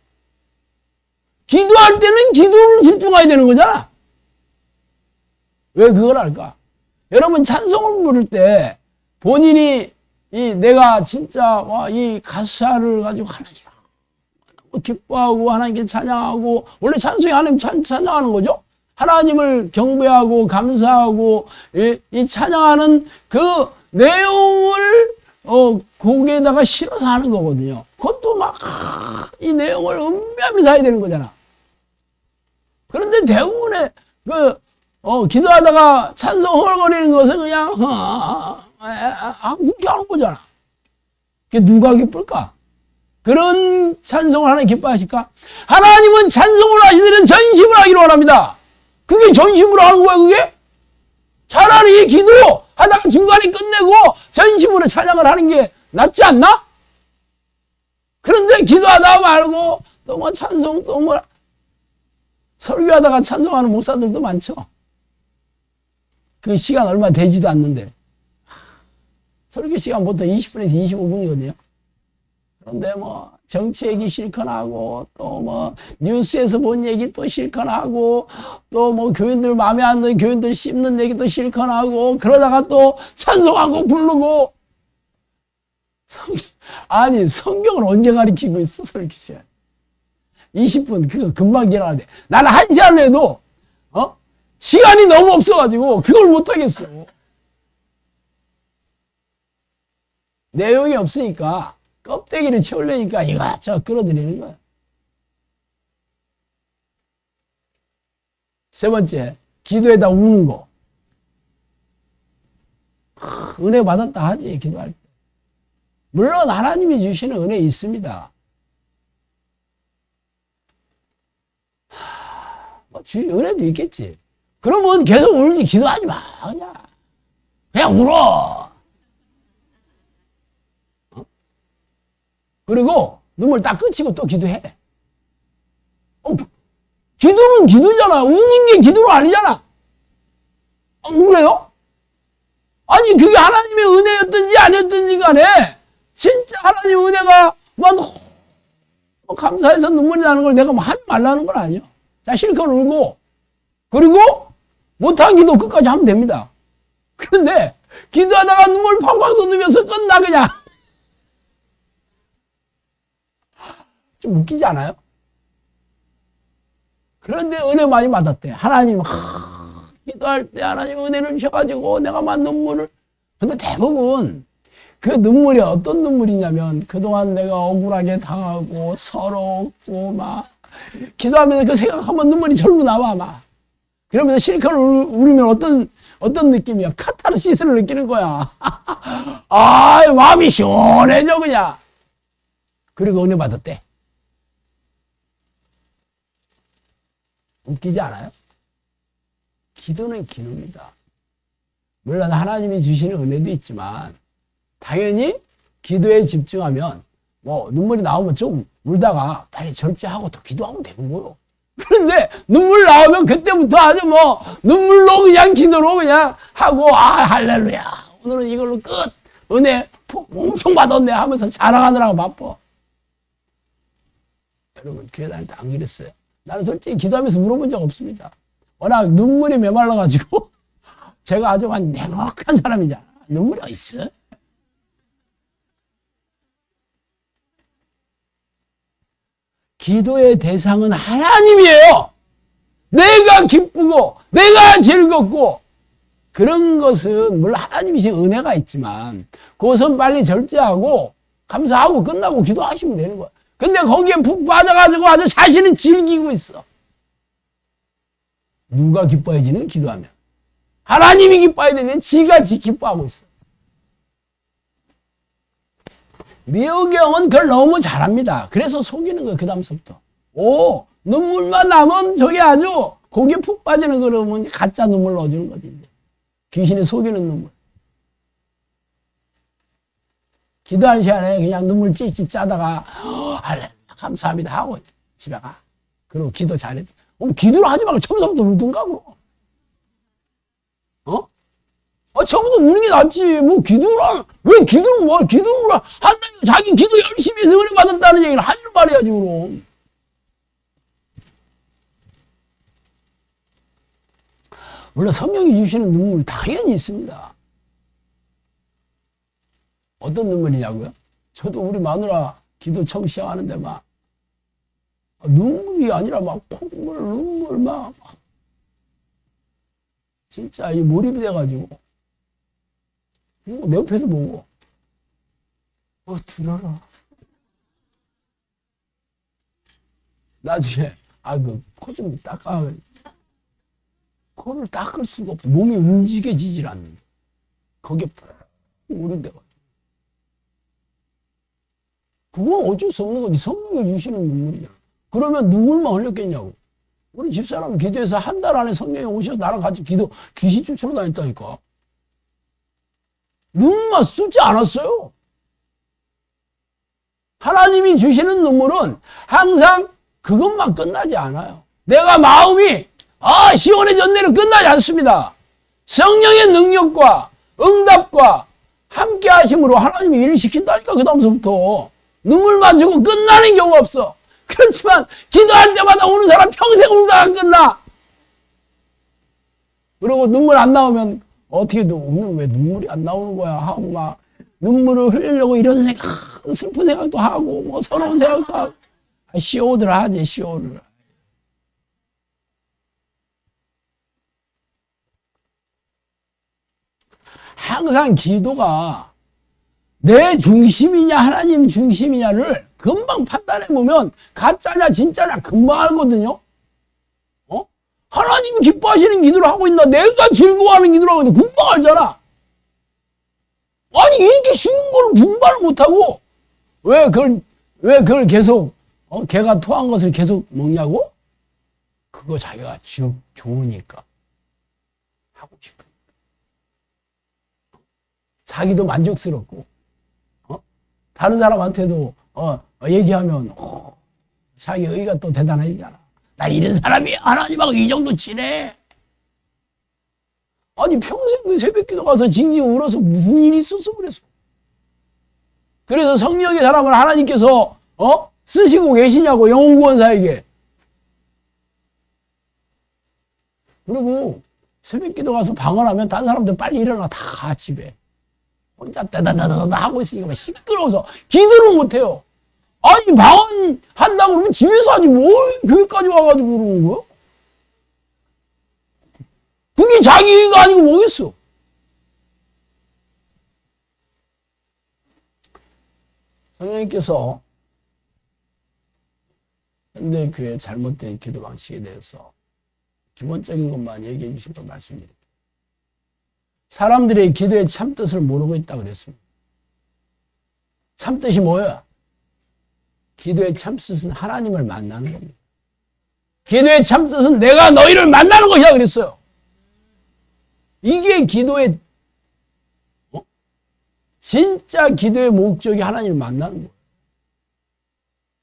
기도할 때는 기도를 집중해야 되는 거잖아. 왜 그걸 할까? 여러분 찬송을 부를 때 본인이 내가 진짜 이 가사를 가지고 하나님 기뻐하고 하나님께 찬양하고, 원래 찬송이 하나님 찬양하는 거죠. 하나님을 경배하고 감사하고 이 찬양하는 그 내용을 곡에다가 실어서 하는 거거든요. 그것도 막 이 내용을 음미하면서 해야 되는 거잖아. 그런데 대부분의 기도하다가 찬송 흥얼거리는 것은 그냥 그렇게 하는 거잖아. 그게 누가 기쁠까? 그런 찬송을 하나님 기뻐하실까? 하나님은 찬송을 하시더니 전심을 하기를 원합니다. 그게 전심으로 하는 거야, 그게? 차라리 기도하다가 중간에 끝내고 전심으로 찬양을 하는 게 낫지 않나? 그런데 기도하다 말고 또 뭐 찬송 또 뭐 설교하다가 찬송하는 목사들도 많죠. 그 시간 얼마 되지도 않는데. 설교 시간 보통 20분에서 25분이거든요. 그런데 뭐 정치 얘기 실컷 하고 또 뭐 뉴스에서 본 얘기 또 실컷 하고 또 뭐 교인들 마음에 안 드는 교인들 씹는 얘기도 실컷 하고 그러다가 또 찬송하고 부르고. 아니 성경을 언제 가르치고 있어 설교 시간. 20분 그거 금방 지나가는데 나는 1시간을 해도 시간이 너무 없어가지고 그걸 못하겠어. 내용이 없으니까 껍데기를 채우려니까 이것저것 끌어들이는 거야. 세 번째, 기도에다 우는 거. 은혜 받았다 하지, 기도할 때. 물론 하나님이 주시는 은혜 있습니다. 은혜도 있겠지. 그러면 계속 울지 기도하지 마. 그냥 울어. 그리고 눈물 딱 그치고 또 기도해. 기도는 기도잖아. 우는 게 기도가 아니잖아. 그래요? 아니 그게 하나님의 은혜였든지 아니었든지 간에 진짜 하나님 은혜가 감사해서 눈물이 나는 걸 내가 하지 말라는 건 아니야. 자, 실컷 울고 그리고 못한 기도 끝까지 하면 됩니다. 그런데 기도하다가 눈물 팡팡 쏟으면서 끝나 그냥. 좀 웃기지 않아요? 그런데 은혜 많이 받았대. 하나님 기도할 때 하나님 은혜를 주셔가지고 내가 막 눈물을. 근데 대부분 그 눈물이 어떤 눈물이냐면 그동안 내가 억울하게 당하고 서럽고 막 기도하면서 그 생각하면 눈물이 절로 나와 막. 그러면서 실컷 울으면 어떤 느낌이야? 카타르시스를 느끼는 거야. 마음이 시원해져 그냥. 그리고 은혜 받았대. 웃기지 않아요? 기도는 기도입니다. 물론 하나님이 주시는 은혜도 있지만 당연히 기도에 집중하면 뭐 눈물이 나오면 좀 울다가 빨리 절제하고 또 기도하면 되는 거요. 그런데 눈물 나오면 그때부터 아주 뭐 눈물로 그냥 기도로 그냥 하고 할렐루야 오늘은 이걸로 끝 은혜 엄청 받았네 하면서 자랑하느라고 바빠. 여러분 교회 다닐 때 안 그랬어요? 나는 솔직히 기도하면서 물어본 적 없습니다. 워낙 눈물이 메말라가지고 제가 아주 냉혹한 사람이잖아. 눈물이 어딨어? 기도의 대상은 하나님이에요. 내가 기쁘고 내가 즐겁고 그런 것은 물론 하나님이신 은혜가 있지만 그것은 빨리 절제하고 감사하고 끝나고 기도하시면 되는 거야. 근데 거기에 푹 빠져가지고 아주 자신은 즐기고 있어. 누가 기뻐해지는 기도하면 하나님이 기뻐해야 되는데 지가 기뻐하고 있어. 미호경은 그걸 너무 잘합니다. 그래서 속이는 거예요. 그 다음서부터. 눈물만 나면 저게 아주 고기에 푹 빠지는 거라면 가짜 눈물 넣어주는 거지. 이제. 귀신이 속이는 눈물. 기도하는 시간에 그냥 눈물 찔찔 짜다가 할렐루야 감사합니다 하고 집에 가. 그리고 기도 잘해. 기도를 하지 말고 처음부터 울든가 그럼. 처음부터 우는 게 낫지. 뭐 기도를 왜 기도를 한다니까 자기 기도 열심히 해서 은혜 받았다는 얘기를 하지 말아야지 그럼. 물론 성령이 주시는 눈물 당연히 있습니다. 어떤 눈물이냐고요? 저도 우리 마누라 기도 처음 시작하는데 막 눈물이 아니라 막 콧물, 눈물 막 진짜 이 몰입이 돼가지고 내 옆에서 보고 들어라. 나중에 코 좀 닦아. 코를 닦을 수가 없어. 몸이 움직여지질 않는. 거기에 몰입돼가지고. 그건 어쩔 수 없는 거지. 성령이 주시는 눈물이야. 그러면 눈물만 흘렸겠냐고. 우리 집사람 기도해서 한 달 안에 성령이 오셔서 나랑 같이 귀신 쫓으러 다녔다니까. 눈물만 쏟지 않았어요. 하나님이 주시는 눈물은 항상 그것만 끝나지 않아요. 내가 마음이 시원해졌네로 끝나지 않습니다. 성령의 능력과 응답과 함께 하심으로 하나님이 일을 시킨다니까. 그 다음서부터 눈물만 주고 끝나는 경우가 없어. 그렇지만 기도할 때마다 오는 사람 평생 울다가 끝나. 그리고 눈물 안 나오면 어떻게 오늘 왜 눈물이 안 나오는 거야 하고 막 눈물을 흘리려고 이런 생각, 슬픈 생각도 하고 뭐 서러운 생각도 하고 쇼를 하지 쇼를. 항상 기도가 내 중심이냐 하나님 중심이냐를 금방 판단해 보면 가짜냐 진짜냐 금방 알거든요. 하나님이 기뻐하시는 기도를 하고 있나 내가 즐거워하는 기도를 하고 있나 금방 알잖아. 아니 이렇게 쉬운 거를 분발을 못하고 왜 그걸 계속 개가 토한 것을 계속 먹냐고? 그거 자기가 좋으니까 하고 싶으니까 자기도 만족스럽고 다른 사람한테도 얘기하면 자기 의가 또 대단해지잖아. 나 이런 사람이 하나님하고 이 정도 지내. 아니 평생 그 새벽기도 가서 징징 울어서 무슨 일이 있어서 그랬어. 그래서 성령의 사람을 하나님께서 쓰시고 계시냐고 영혼구원사에게. 그리고 새벽기도 가서 방언하면 다른 사람들 빨리 일어나 다 가 집에. 혼자 따다다다다 하고 있으니까 시끄러워서 기도를 못해요. 아니 방언한다고 그러면 집에서 하지 뭘 교회까지 와가지고 그러는 거야? 그게 자기 의가 아니고 뭐겠어? 성령님께서 현대교회의 잘못된 기도 방식에 대해서 기본적인 것만 얘기해 주신 걸 말씀드립니다. 사람들의 기도의 참뜻을 모르고 있다고 그랬습니다. 참뜻이 뭐야? 기도의 참뜻은 하나님을 만나는 겁니다. 기도의 참뜻은 내가 너희를 만나는 것이다 그랬어요. 이게 기도의 진짜 기도의 목적이 하나님을 만나는 거예요.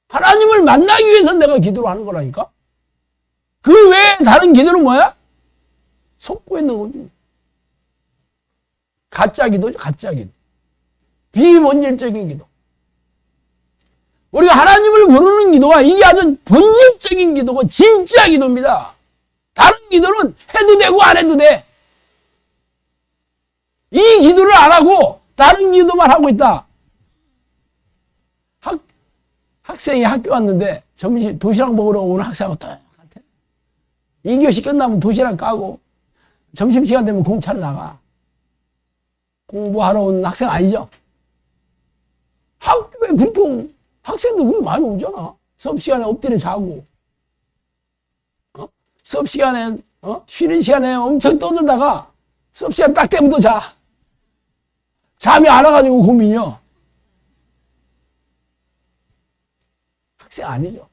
하나님을 만나기 위해서 내가 기도를 하는 거라니까. 그 외에 다른 기도는 뭐야? 속고 있는 거지. 가짜 기도죠. 가짜 기도. 비본질적인 기도. 우리가 하나님을 부르는 기도가 이게 아주 본질적인 기도고 진짜 기도입니다. 다른 기도는 해도 되고 안 해도 돼. 이 기도를 안 하고 다른 기도만 하고 있다. 학생이 학교 왔는데 점심 도시락 먹으러 오는 학생하고 똑같아. 2교시 끝나면 도시락 까고 점심시간 되면 공차로 나가. 공부하러 온 학생 아니죠? 학교에 그렇게 학생들 그렇게 많이 오잖아. 수업시간에 엎드려 자고 수업시간에 쉬는 시간에 엄청 떠들다가 수업시간 딱 되면 또 자. 잠이 안 와가지고 고민이요. 학생 아니죠.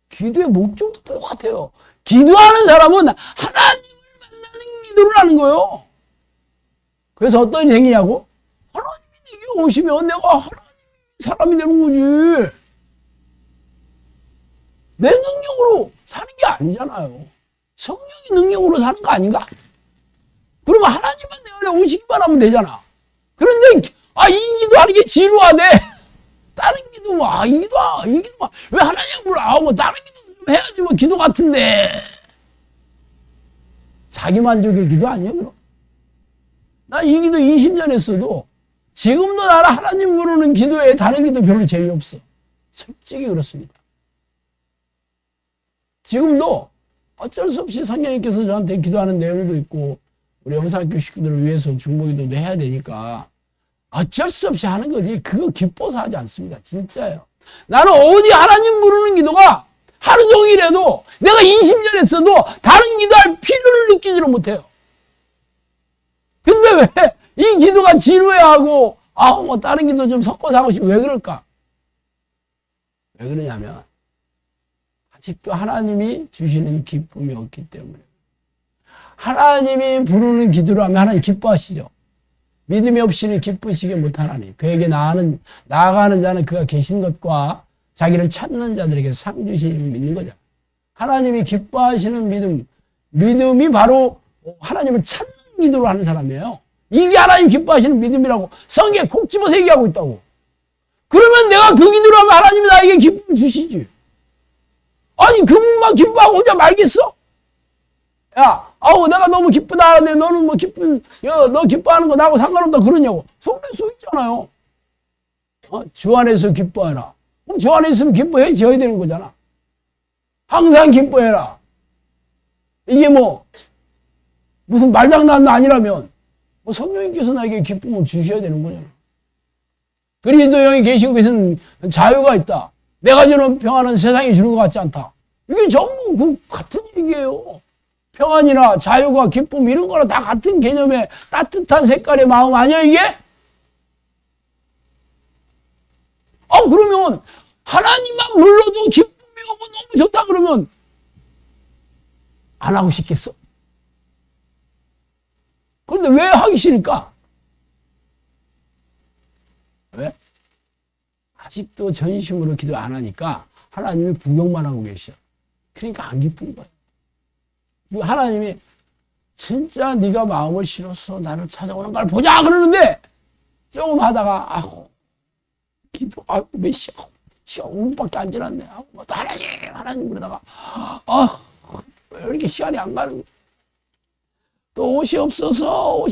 기도의 목적도 똑같아요. 기도하는 사람은 하나님을 만나는 기도를 하는 거예요. 그래서 어떤 일이 생기냐고? 하나님이 이게 오시면 내가 하나님 사람이 되는 거지. 내 능력으로 사는 게 아니잖아요. 성령의 능력으로 사는 거 아닌가? 그러면 하나님만 내 안에 오시기만 하면 되잖아. 그런데 이 기도하는 게 지루하대. 다른 기도 이 기도 왜 하나님 몰라? 뭐 다른 기도 좀 해야지 뭐 기도 같은데. 자기 만족의 기도 아니에요, 그럼? 나 이 기도 20년 했어도 지금도 나는 하나님 부르는 기도에 다른 기도 별로 재미없어. 솔직히 그렇습니다. 지금도 어쩔 수 없이 성령님께서 저한테 기도하는 내용도 있고 우리 영상학교 식구들을 위해서 중보기도도 해야 되니까 어쩔 수 없이 하는 거지 그거 기뻐서 하지 않습니다. 진짜예요. 나는 어디 하나님 부르는 기도가 하루 종일 해도 내가 20년 했어도 다른 기도할 필요를 느끼지를 못해요. 근데 왜 이 기도가 지루해하고 뭐 다른 기도 좀 섞어서 하고 싶어. 왜 그럴까? 왜 그러냐면 아직도 하나님이 주시는 기쁨이 없기 때문에. 하나님이 부르는 기도를 하면 하나님 기뻐하시죠. 믿음이 없이는 기쁘시게 못하나니 그에게 나아가는 자는 그가 계신 것과 자기를 찾는 자들에게 상 주시는 믿는 거죠. 하나님이 기뻐하시는 믿음이 바로 하나님을 찾는 기도를 하는 사람이에요. 이게 하나님 기뻐하시는 믿음이라고 성경에 콕 집어서 얘기하고 있다고. 그러면 내가 그 기도를 하면 하나님이 나에게 기쁨을 주시지. 아니 그분만 기뻐하고 혼자 말겠어? 야, 내가 너무 기쁘다. 근데 너는 뭐 너 기뻐하는 거 나하고 상관없다 그러냐고. 성경에 써 있잖아요. 주 안에서 기뻐해라. 그럼 주 안에 있으면 기뻐해 줘야 되는 거잖아. 항상 기뻐해라. 이게 무슨 말장난도 아니라면 성령님께서 나에게 기쁨을 주셔야 되는 거잖아. 그리스도 영이 계신 것은 자유가 있다. 내가 주는 평안은 세상이 주는 것 같지 않다. 이게 전부 같은 얘기예요. 평안이나 자유가 기쁨 이런 거랑 다 같은 개념의 따뜻한 색깔의 마음 아니야 이게? 그러면 하나님만 불러도 기쁨이 오고 너무 좋다 그러면 안 하고 싶겠어? 그런데 왜 하기 싫을까? 왜? 아직도 전심으로 기도 안 하니까 하나님이 구경만 하고 계셔. 그러니까 안 기쁜 거야. 하나님이 진짜 네가 마음을 실어서 나를 찾아오는 걸 보자 그러는데 조금 하다가 기뻐 몇 시간 5분밖에 안 지났네. 또 하나님 그러다가 왜 이렇게 시간이 안 가는 거야. 또 옷이 없어서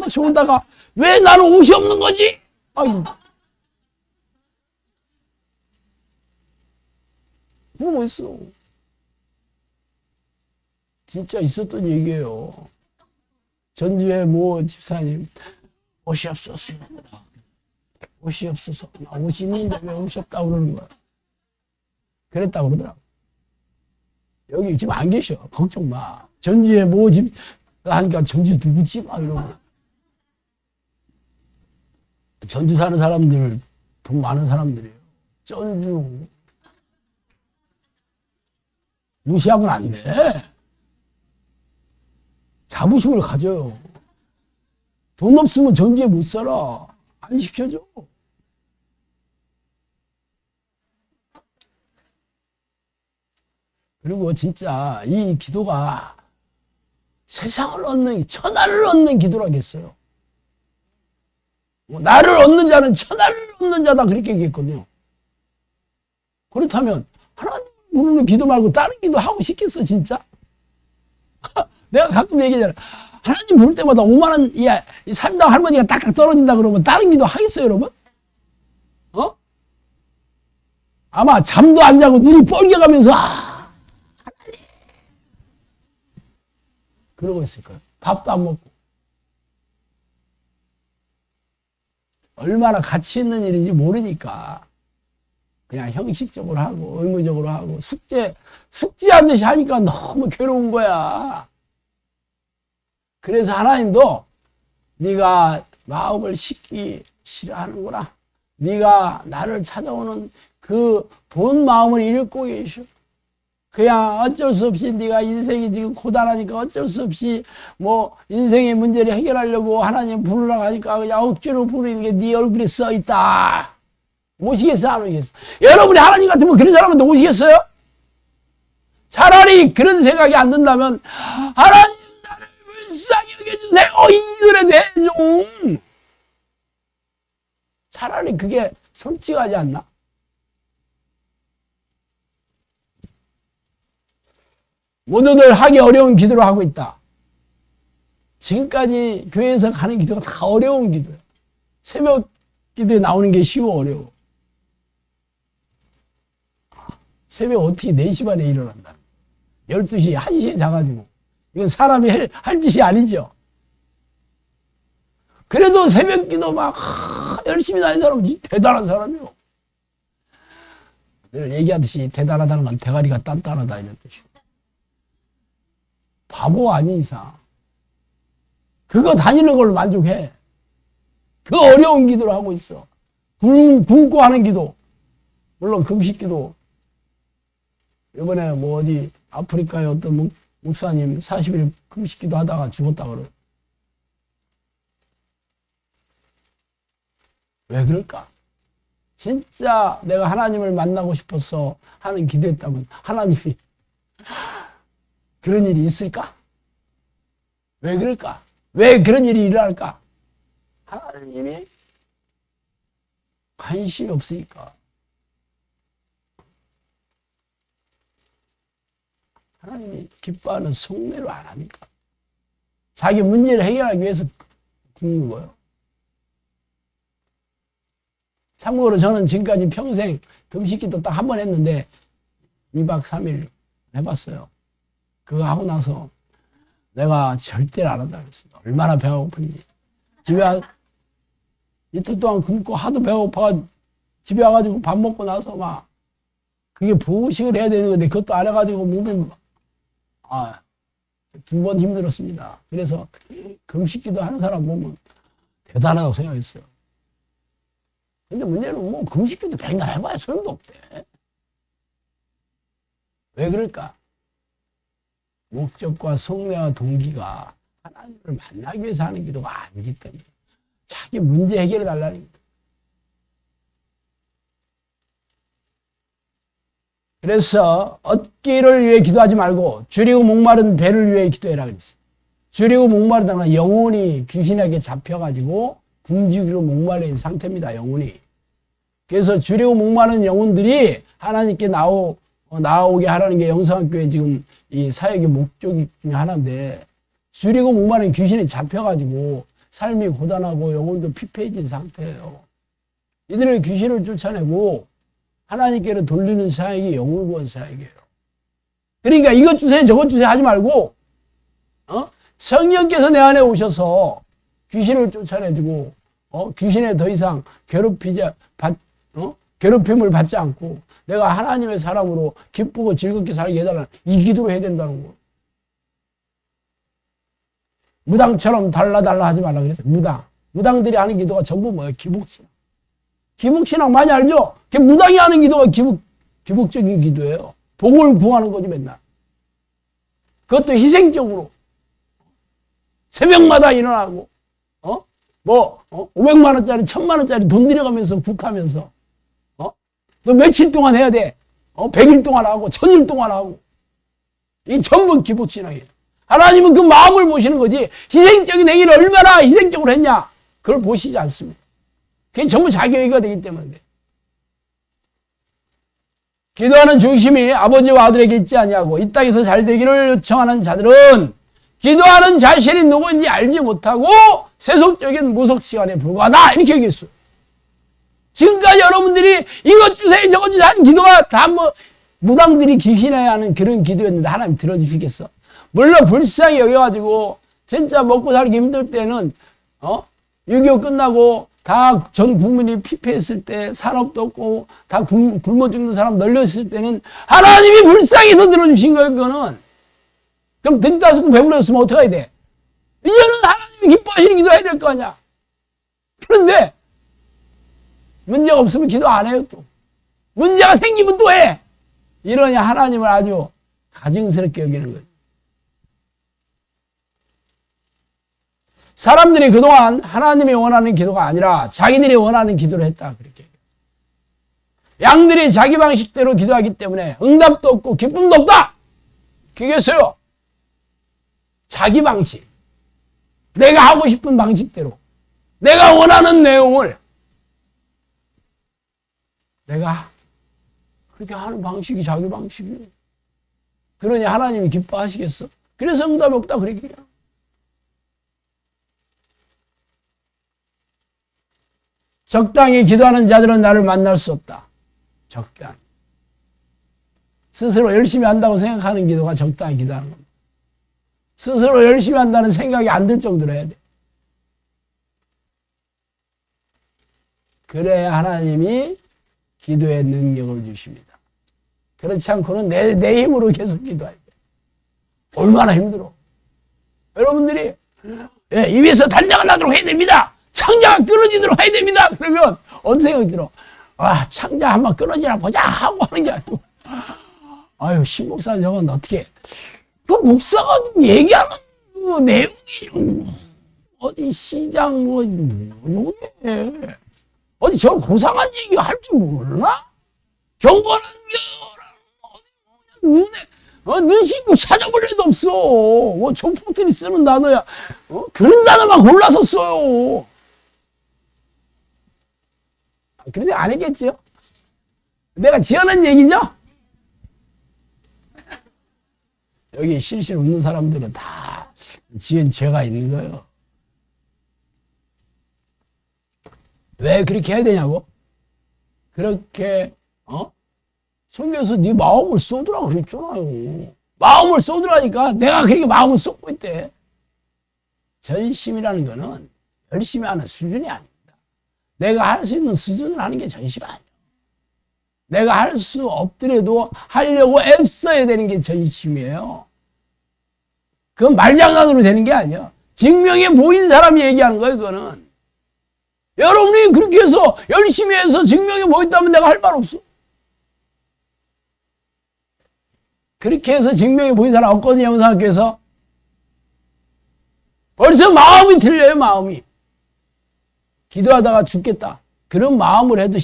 좋다가 왜 나는 옷이 없는 거지? 그러고 있어. 진짜 있었던 얘기예요. 전주에 집사님 옷이 없었어. 옷이 없어서 나 옷이 있는데 왜 옷이 없다고 그러는 거야. 그랬다고 그러더라고. 여기 지금 안 계셔. 걱정 마. 전주에 집 하니까 전주 누구지? 이러고. 전주 사는 사람들 돈 많은 사람들이에요. 전주 무시하면 안 돼. 자부심을 가져요. 돈 없으면 전주에 못 살아. 안 시켜줘. 그리고 진짜 이 기도가 세상을 얻는, 천하를 얻는 기도라겠어요. 나를 얻는 자는 천하를 얻는 자다 그렇게 얘기했거든요. 그렇다면 하나님 부르는 기도 말고 다른 기도 하고 싶겠어 진짜? 내가 가끔 얘기하잖아. 하나님 부를 때마다 5만 원, 이 삶당 할머니가 딱딱 떨어진다 그러면 다른 기도 하겠어요 여러분? 아마 잠도 안 자고 눈이 뻘개가면서 하나님 그러고 있을 거예요. 밥도 안 먹고. 얼마나 가치 있는 일인지 모르니까 그냥 형식적으로 하고 의무적으로 하고 숙제하듯이 하니까 너무 괴로운 거야. 그래서 하나님도 네가 마음을 씻기 싫어하는구나. 네가 나를 찾아오는 그 본 마음을 읽고 계셔. 그냥 어쩔 수 없이 네가 인생이 지금 고단하니까 어쩔 수 없이 뭐 인생의 문제를 해결하려고 하나님 부르라고 하니까 그냥 억지로 부르는 게 네 얼굴에 써 있다. 오시겠어, 안 오시겠어? 여러분이 하나님 같으면 그런 사람한테 오시겠어요? 차라리 그런 생각이 안 든다면 하나님 나를 불쌍히 여겨주세요. 이거라도 해줘. 차라리 그게 솔직하지 않나? 모두들 하기 어려운 기도를 하고 있다. 지금까지 교회에서 가는 기도가 다 어려운 기도야. 새벽 기도에 나오는 게 쉬워, 어려워. 새벽 어떻게 4시 반에 일어난다. 12시, 1시에 자가지고. 이건 사람이 할 짓이 아니죠. 그래도 새벽 기도 막 열심히 다니는 사람은 대단한 사람이요. 늘 얘기하듯이 대단하다는 건 대가리가 단단하다 이런 뜻이에요. 바보 아닌 이상 그거 다니는 걸로 만족해. 그 어려운 기도를 하고 있어. 굶고 하는 기도. 물론 금식 기도. 이번에 뭐 어디 아프리카의 어떤 목사님 40일 금식 기도 하다가 죽었다 그래요. 왜 그럴까? 진짜 내가 하나님을 만나고 싶어서 하는 기도했다면 하나님이 그런 일이 있을까? 왜 그럴까? 왜 그런 일이 일어날까? 하나님이 관심이 없으니까. 하나님이 기뻐하는 속내로 안 합니까? 자기 문제를 해결하기 위해서 굶는 거예요. 참고로 저는 지금까지 평생 금식기도 딱 한 번 했는데 2박 3일 해봤어요. 그거 하고 나서 내가 절대로 안 한다 그랬습니다. 얼마나 배가 고픈지. 집에 이틀 동안 굶고 하도 배가 고파 집에 와가지고 밥 먹고 나서 막 그게 보식을 해야 되는 건데 그것도 안 해가지고 몸이 2번 힘들었습니다. 그래서 금식기도 하는 사람 보면 대단하다고 생각했어요. 근데 문제는 뭐 금식기도 백날 해봐야 소용도 없대. 왜 그럴까? 목적과 속내와 동기가 하나님을 만나기 위해서 하는 기도가 아니기 때문에 자기 문제 해결해 달라는 거예요. 그래서 얻기를 위해 기도하지 말고 줄이고 목마른 배를 위해 기도해라 그랬어요. 줄이고 목마르다는 건 영혼이 귀신에게 잡혀가지고 굶주기로 목말라 있는 상태입니다. 영혼이. 그래서 줄이고 목마른 영혼들이 하나님께 나오게 하라는 게 영성학교의 지금 이 사역의 목적 중에 하나인데 줄이고 목마른 귀신이 잡혀가지고 삶이 고단하고 영혼도 피폐해진 상태예요. 이들의 귀신을 쫓아내고 하나님께로 돌리는 사역이 영혼 구원 사역이에요. 그러니까 이것 주세요 저것 주세요 하지 말고 성령께서 내 안에 오셔서 귀신을 쫓아내주고 귀신에 더 이상 괴롭힘을 받지 않고 내가 하나님의 사람으로 기쁘고 즐겁게 살게 해달라는 이 기도를 해야 된다는 거. 무당처럼 달라 하지 말라 그랬어요. 무당들이 하는 기도가 전부 뭐예요? 기복신앙. 기복신앙 많이 알죠? 무당이 하는 기도가 기복적인 기도예요. 복을 구하는 거지 맨날. 그것도 희생적으로. 새벽마다 일어나고 500만 원짜리 1000만 원짜리 돈 들여가면서 국하면서 너 며칠 동안 해야 돼. 100일 동안 하고 1000일 동안 하고. 이 전부 기복신앙이에요. 하나님은 그 마음을 보시는 거지 희생적인 행위를 얼마나 희생적으로 했냐 그걸 보시지 않습니다. 그게 전부 자기 얘기가 되기 때문에 그래. 기도하는 중심이 아버지와 아들에게 있지 아니하고 이 땅에서 잘 되기를 요청하는 자들은 기도하는 자신이 누구인지 알지 못하고 세속적인 무속 시간에 불과하다 이렇게 얘기했어요. 지금까지 여러분들이 이것 주세요 저것 주세요 하는 기도가 다 무당들이 귀신해야 하는 그런 기도였는데 하나님 들어주시겠어? 물론 불쌍히 여겨가지고 진짜 먹고 살기 힘들 때는 6.25 끝나고 다 전 국민이 피폐했을 때 산업도 없고 다 굶어 죽는 사람 널렸을 때는 하나님이 불쌍히 더 들어주신 거예요. 그거는. 그럼 등따스고 배불렀으면 어떻게 해야 돼? 이제는 하나님이 기뻐하시는 기도 해야 될 거 아니야. 그런데 문제가 없으면 기도 안 해요 또. 문제가 생기면 또 해. 이러니 하나님을 아주 가증스럽게 여기는 거예요. 사람들이 그동안 하나님이 원하는 기도가 아니라 자기들이 원하는 기도를 했다. 그렇게. 양들이 자기 방식대로 기도하기 때문에 응답도 없고 기쁨도 없다. 그게서요. 자기 방식. 내가 하고 싶은 방식대로. 내가 원하는 내용을 내가 그렇게 하는 방식이 자기 방식이에요. 그러니 하나님이 기뻐하시겠어? 그래서 응답이 없다. 그렇게 해요. 적당히 기도하는 자들은 나를 만날 수 없다. 적당히. 스스로 열심히 한다고 생각하는 기도가 적당히 기도하는 겁니다. 스스로 열심히 한다는 생각이 안 들 정도로 해야 돼. 그래야 하나님이 기도의 능력을 주십니다. 그렇지 않고는 내 힘으로 계속 기도해야 돼. 얼마나 힘들어. 여러분들이 입에서 단장을 나도록 해야 됩니다. 창자가 끊어지도록 해야 됩니다. 그러면 어떤 생각이 들어? 아, 창자 한번 끊어지나 보자 하고 하는 게 아니고, 아유, 신목사 저건 어떻게, 그 목사가 얘기하는 그 내용이 어디 시장 뭐 요게 어디 저 고상한 얘기 할 줄 몰라? 경건한 게 눈에 눈 씻고 찾아볼 일도 없어. 뭐 조폭들이 쓰는 단어야. 그런 단어만 골라서 써요. 그런데 안 했겠죠? 내가 지어낸 얘기죠? 여기 실실 웃는 사람들은 다 지은 죄가 있는 거예요. 왜 그렇게 해야 되냐고? 그렇게 성경에서 네 마음을 쏟으라고 그랬잖아요. 마음을 쏟으라니까 내가 그렇게 마음을 쏟고 있대. 전심이라는 거는 열심히 하는 수준이 아닙니다. 내가 할 수 있는 수준을 하는 게 전심 아니에요. 내가 할 수 없더라도 하려고 애써야 되는 게 전심이에요. 그건 말장난으로 되는 게 아니야. 증명해 보인 사람이 얘기하는 거예요, 그거는. 여러분이 그렇게 해서 열심히 해서 증명해 보였다면 내가 할 말 없어. 그렇게 해서 증명해 보인 사람 없거든요, 영상학교에서. 벌써 마음이 틀려요, 마음이. 기도하다가 죽겠다. 그런 마음을 해도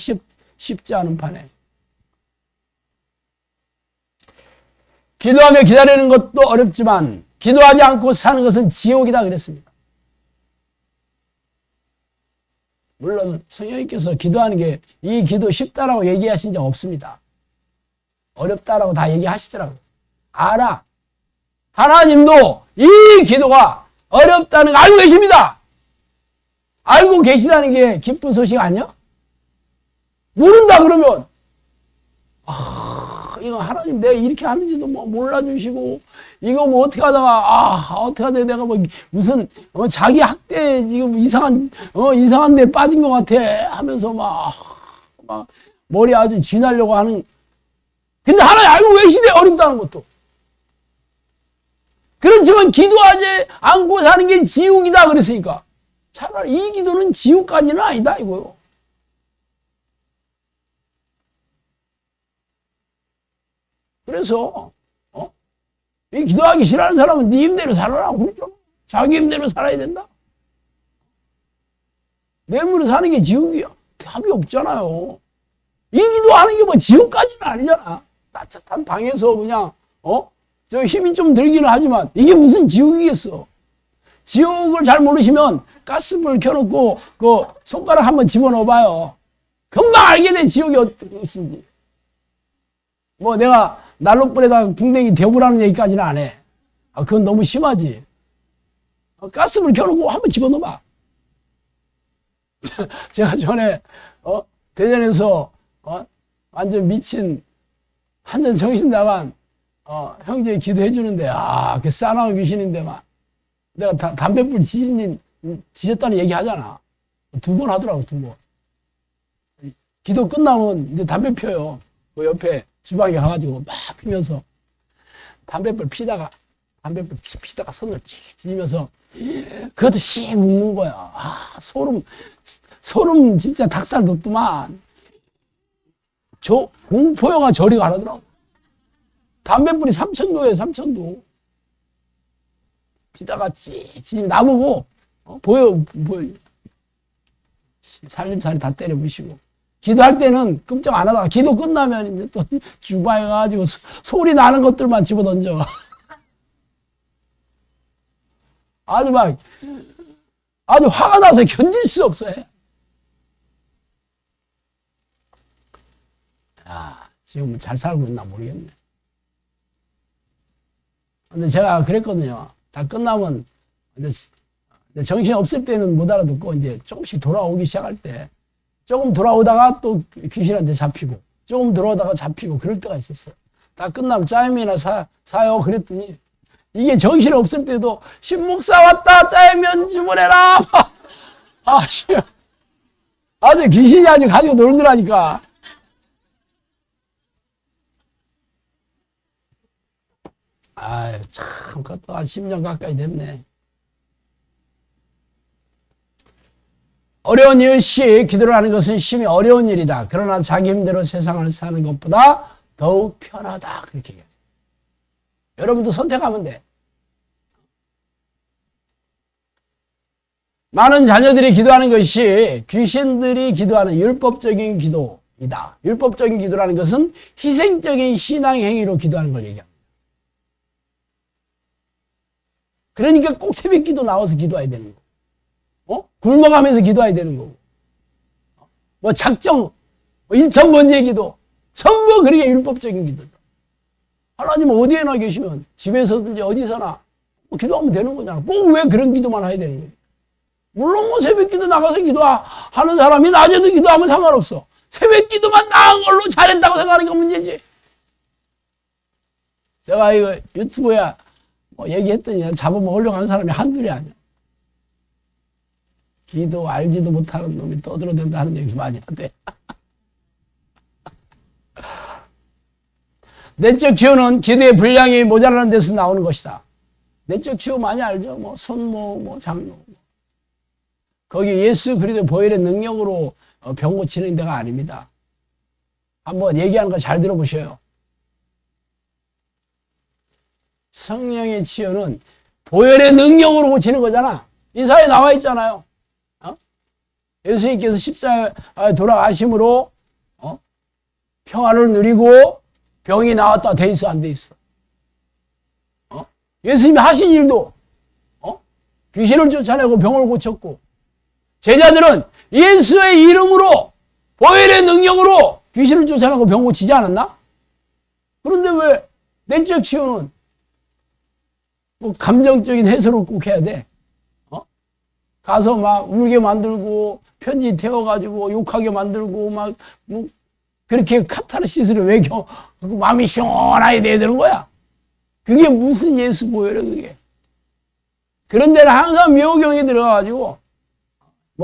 쉽지 않은 판에. 기도하며 기다리는 것도 어렵지만 기도하지 않고 사는 것은 지옥이다 그랬습니다. 물론 성령님께서 기도하는 게 이 기도 쉽다라고 얘기하신 적 없습니다. 어렵다라고 다 얘기하시더라고요. 알아. 하나님도 이 기도가 어렵다는 거 알고 계십니다. 알고 계시다는 게 기쁜 소식 아니야? 모른다 그러면 이거 하나님 내가 이렇게 하는지도 뭐 몰라주시고 이거 뭐 어떻게 하다가 어떻게 하다 내가 뭐 무슨 자기 학대 지금 이상한 데 빠진 것 같아 하면서 막 머리 아주 쥐나려고 하는. 근데 하나님 알고 계시대 어렵다는 것도. 그렇지만 기도하지 않고 사는 게 지옥이다 그랬으니까 차라리 이 기도는 지옥까지는 아니다 이거요. 그래서 이 기도하기 싫어하는 사람은 네 힘대로 살아라 그러죠. 자기 힘대로 살아야 된다. 내 힘으로 사는 게 지옥이야. 답이 없잖아요. 이 기도하는 게 뭐 지옥까지는 아니잖아. 따뜻한 방에서 그냥 저 힘이 좀 들기는 하지만 이게 무슨 지옥이겠어. 지옥을 잘 모르시면 가스불 켜놓고 그 손가락 한번 집어넣어봐요. 금방 알게 돼 지옥이 어떤 것인지. 뭐 내가 난로불에다 붕댕이 데우라는 얘기까지는 안 해. 그건 너무 심하지. 가스불 켜놓고 한번 집어넣어봐. 제가 전에 대전에서 완전 미친 완전 정신 나간 형제 기도해 주는데 그 싸나운 귀신인데 막 내가 담뱃불 지졌다는 얘기 하잖아. 2번 하더라고 2번. 기도 끝나면 이제 담배 펴요. 그 옆에 주방에 가가지고 막 피면서 담뱃불 피다가 손을 찌 쥐면서 그것도 씩 웃는 거야. 소름 진짜 닭살 돋더만. 저 공포영화 저리 가라더라고. 담뱃불이 3,000도예요, 3,000도. 피다가 찌 나보고, 보여. 살림살이 다 때려 부시고. 기도할 때는 끔찍 안 하다가 기도 끝나면 이제 또 주바해가지고 소리 나는 것들만 집어 던져. 아주 화가 나서 견딜 수 없어요. 지금 잘 살고 있나 모르겠네. 근데 제가 그랬거든요. 다 끝나면 이제 정신이 없을 때는 못 알아듣고 이제 조금씩 돌아오기 시작할 때 조금 돌아오다가 또 귀신한테 잡히고 조금 돌아오다가 잡히고 그럴 때가 있었어요. 다 끝나면 짜장면이나 사요 그랬더니 이게 정신이 없을 때도 신목사 왔다 짜장면 주문해라. 아주 귀신이 아주 가지고 놀더라니까. 참 그것도 한 10년 가까이 됐네. 어려운 이웃이 기도를 하는 것은 심히 어려운 일이다. 그러나 자기 힘대로 세상을 사는 것보다 더욱 편하다. 그렇게 얘기하죠. 여러분도 선택하면 돼. 많은 자녀들이 기도하는 것이 귀신들이 기도하는 율법적인 기도이다. 율법적인 기도라는 것은 희생적인 신앙 행위로 기도하는 걸 얘기합니다. 그러니까 꼭 새벽 기도 나와서 기도해야 되는 거고, 굶어가면서 기도해야 되는 거고, 작정, 일천번제 기도, 전부 그렇게 율법적인 기도다. 하나님은 어디에나 계시면 집에서든지 어디서나 기도하면 되는 거잖아. 꼭 왜 그런 기도만 해야 되는 거야? 물론 새벽 기도 나가서 기도하는 사람이 낮에도 기도하면 상관없어. 새벽 기도만 나은 걸로 잘했다고 생각하는 게 문제지. 제가 이거 유튜브에 얘기했더니 잡아먹으려고 하는 사람이 한둘이 아니야. 기도 알지도 못하는 놈이 떠들어댄다 하는 얘기 많이 하대. 내적 치유는 기도의 분량이 모자라는 데서 나오는 것이다. 내적 치유 많이 알죠? 손모, 장로. 거기 예수 그리스도 보혈의 능력으로 병 고치는 데가 아닙니다. 한번 얘기하는 거 잘 들어보셔요. 성령의 치유는 보혈의 능력으로 고치는 거잖아. 이사에 나와 있잖아요. 예수님께서 십자가에 돌아가심으로 평화를 누리고 병이 나왔다. 돼 있어 안 돼 있어? 예수님이 하신 일도 귀신을 쫓아내고 병을 고쳤고, 제자들은 예수의 이름으로 보혈의 능력으로 귀신을 쫓아내고 병 고치지 않았나? 그런데 왜 내적 치유는 감정적인 해설을 꼭 해야 돼? 가서 막 울게 만들고 편지 태워가지고 욕하게 만들고 그렇게 카타르시스를 왜 마음이 시원하게 돼야 되는 거야? 그게 무슨 예수 보혈이야 그게? 그런 데는 항상 묘경에 들어가가지고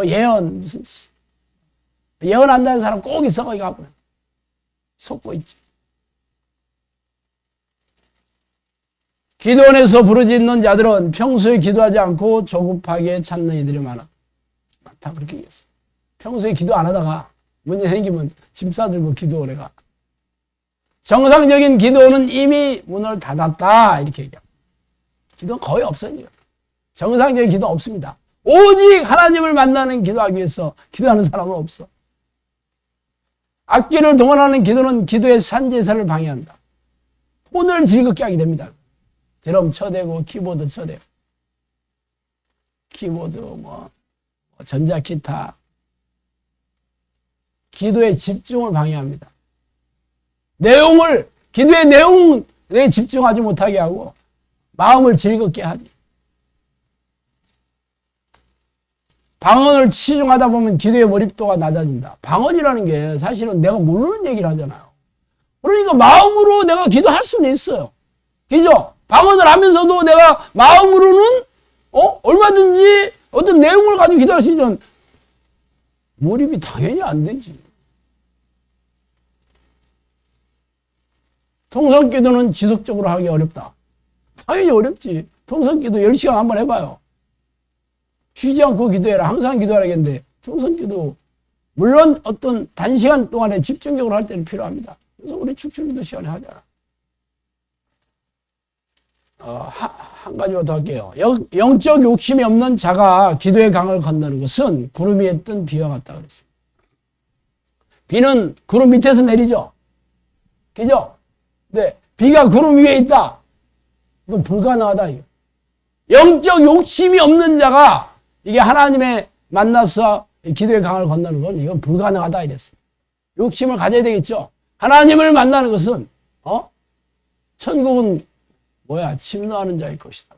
예언 무슨 예언한다는 사람 꼭 있어 거기 가보면 속고 있지. 기도원에서 부르짖는 자들은 평소에 기도하지 않고 조급하게 찾는 이들이 많아. 다 그렇게 얘기했어. 평소에 기도 안 하다가 문제 생기면 짐 싸들고 기도원에 가. 정상적인 기도는 이미 문을 닫았다 이렇게 얘기합니다. 기도는 거의 없어요. 정상적인 기도 없습니다. 오직 하나님을 만나는 기도하기 위해서 기도하는 사람은 없어. 악기를 동원하는 기도는 기도의 산제사를 방해한다. 폰을 즐겁게 하게 됩니다. 드럼 쳐대고 키보드 쳐대고 키보드 전자기타 기도의 집중을 방해합니다. 기도의 내용에 집중하지 못하게 하고 마음을 즐겁게 하지. 방언을 치중하다 보면 기도의 몰입도가 낮아진다. 방언이라는 게 사실은 내가 모르는 얘기를 하잖아요. 그러니까 마음으로 내가 기도할 수는 있어요. 그죠? 방언을 하면서도 내가 마음으로는 얼마든지 어떤 내용을 가지고 기도할 수 있는 몰입이 당연히 안 되지. 통성기도는 지속적으로 하기 어렵다. 당연히 어렵지. 통성기도 10시간 한번 해봐요. 쉬지 않고 기도해라. 항상 기도하라겠는데 통성기도 물론 어떤 단시간 동안에 집중적으로 할 때는 필요합니다. 그래서 우리 축출기도 시간에 하잖아. 한 가지만 더 할게요. 영적 욕심이 없는 자가 기도의 강을 건너는 것은 구름 위에 뜬 비와 같다 그랬습니다. 비는 구름 밑에서 내리죠. 그죠? 네, 비가 구름 위에 있다. 이건 불가능하다. 이거. 영적 욕심이 없는 자가 이게 하나님의 만나서 기도의 강을 건너는 건 이건 불가능하다 이랬어요. 욕심을 가져야 되겠죠. 하나님을 만나는 것은 천국은 뭐야? 침노하는 자의 것이다.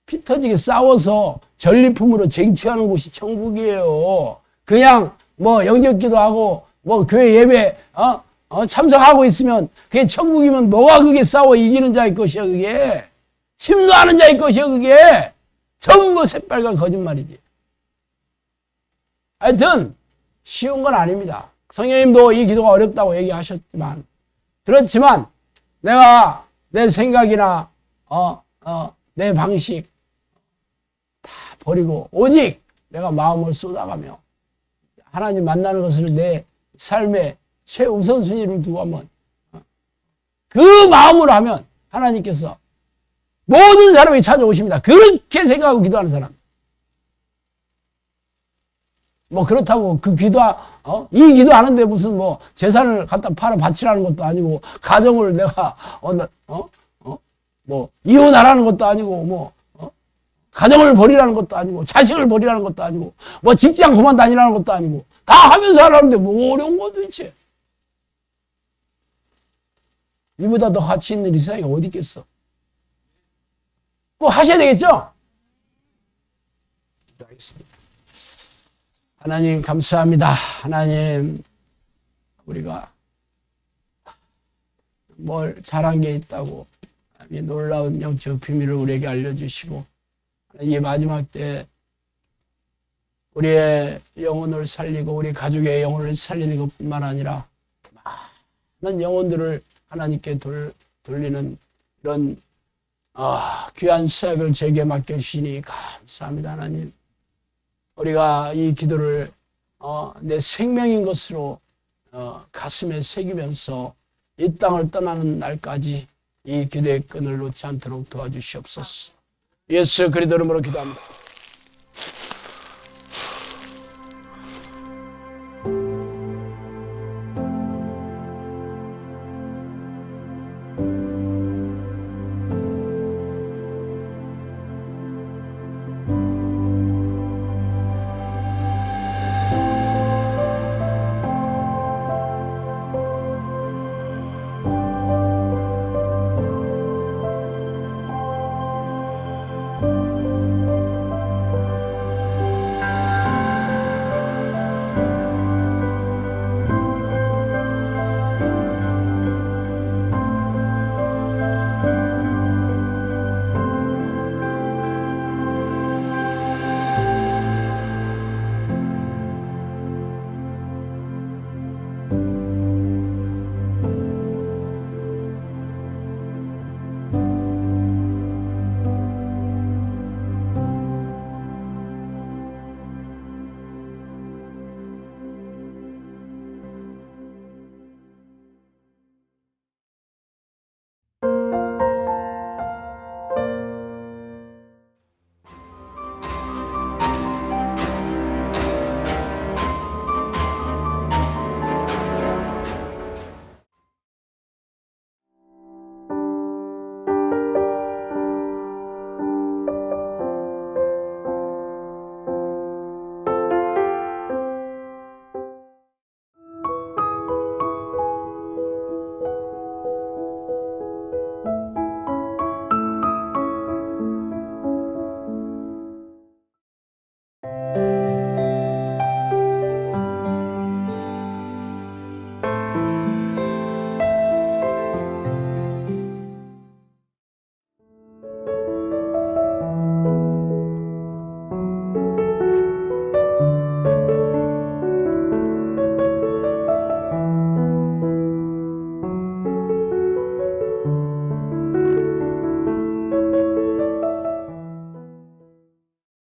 피 터지게 싸워서 전리품으로 쟁취하는 곳이 천국이에요. 그냥 뭐 영접기도 하고 뭐 교회 예배 참석하고 있으면 그게 천국이면 뭐가 그게 싸워 이기는 자의 것이야 그게. 침노하는 자의 것이야 그게. 전부 새빨간 거짓말이지. 하여튼 쉬운 건 아닙니다. 성령님도 이 기도가 어렵다고 얘기하셨지만 그렇지만 내가 내 생각이나 내 방식 다 버리고 오직 내가 마음을 쏟아가며 하나님 만나는 것을 내 삶의 최우선순위를 두고 한번 그 마음으로 하면 하나님께서 모든 사람이 찾아오십니다. 그렇게 생각하고 기도하는 사람. 뭐 그렇다고 그 이 기도하는데 무슨 뭐 재산을 갖다 팔아 바치라는 것도 아니고 가정을 내가 뭐 이혼하라는 것도 아니고 뭐 가정을 버리라는 것도 아니고 자식을 버리라는 것도 아니고 뭐 직장 그만 다니라는 것도 아니고 다 하면서 하라는데 뭐 어려운 거 도대체. 이보다 더 가치 있는 이 세상에 어디 있겠어. 꼭 하셔야 되겠죠? 기도하겠습니다. 하나님 감사합니다. 하나님 우리가 뭘 잘한 게 있다고 이 놀라운 영적 비밀을 우리에게 알려주시고 이 마지막 때 우리의 영혼을 살리고 우리 가족의 영혼을 살리는 것뿐만 아니라 많은 영혼들을 하나님께 돌리는 이런 귀한 사역을 제게 맡겨주시니 감사합니다. 하나님 우리가 이 기도를 내 생명인 것으로 가슴에 새기면서 이 땅을 떠나는 날까지 이 기도의 끈을 놓지 않도록 도와주시옵소서. 예수 그리스도 이름으로 기도합니다.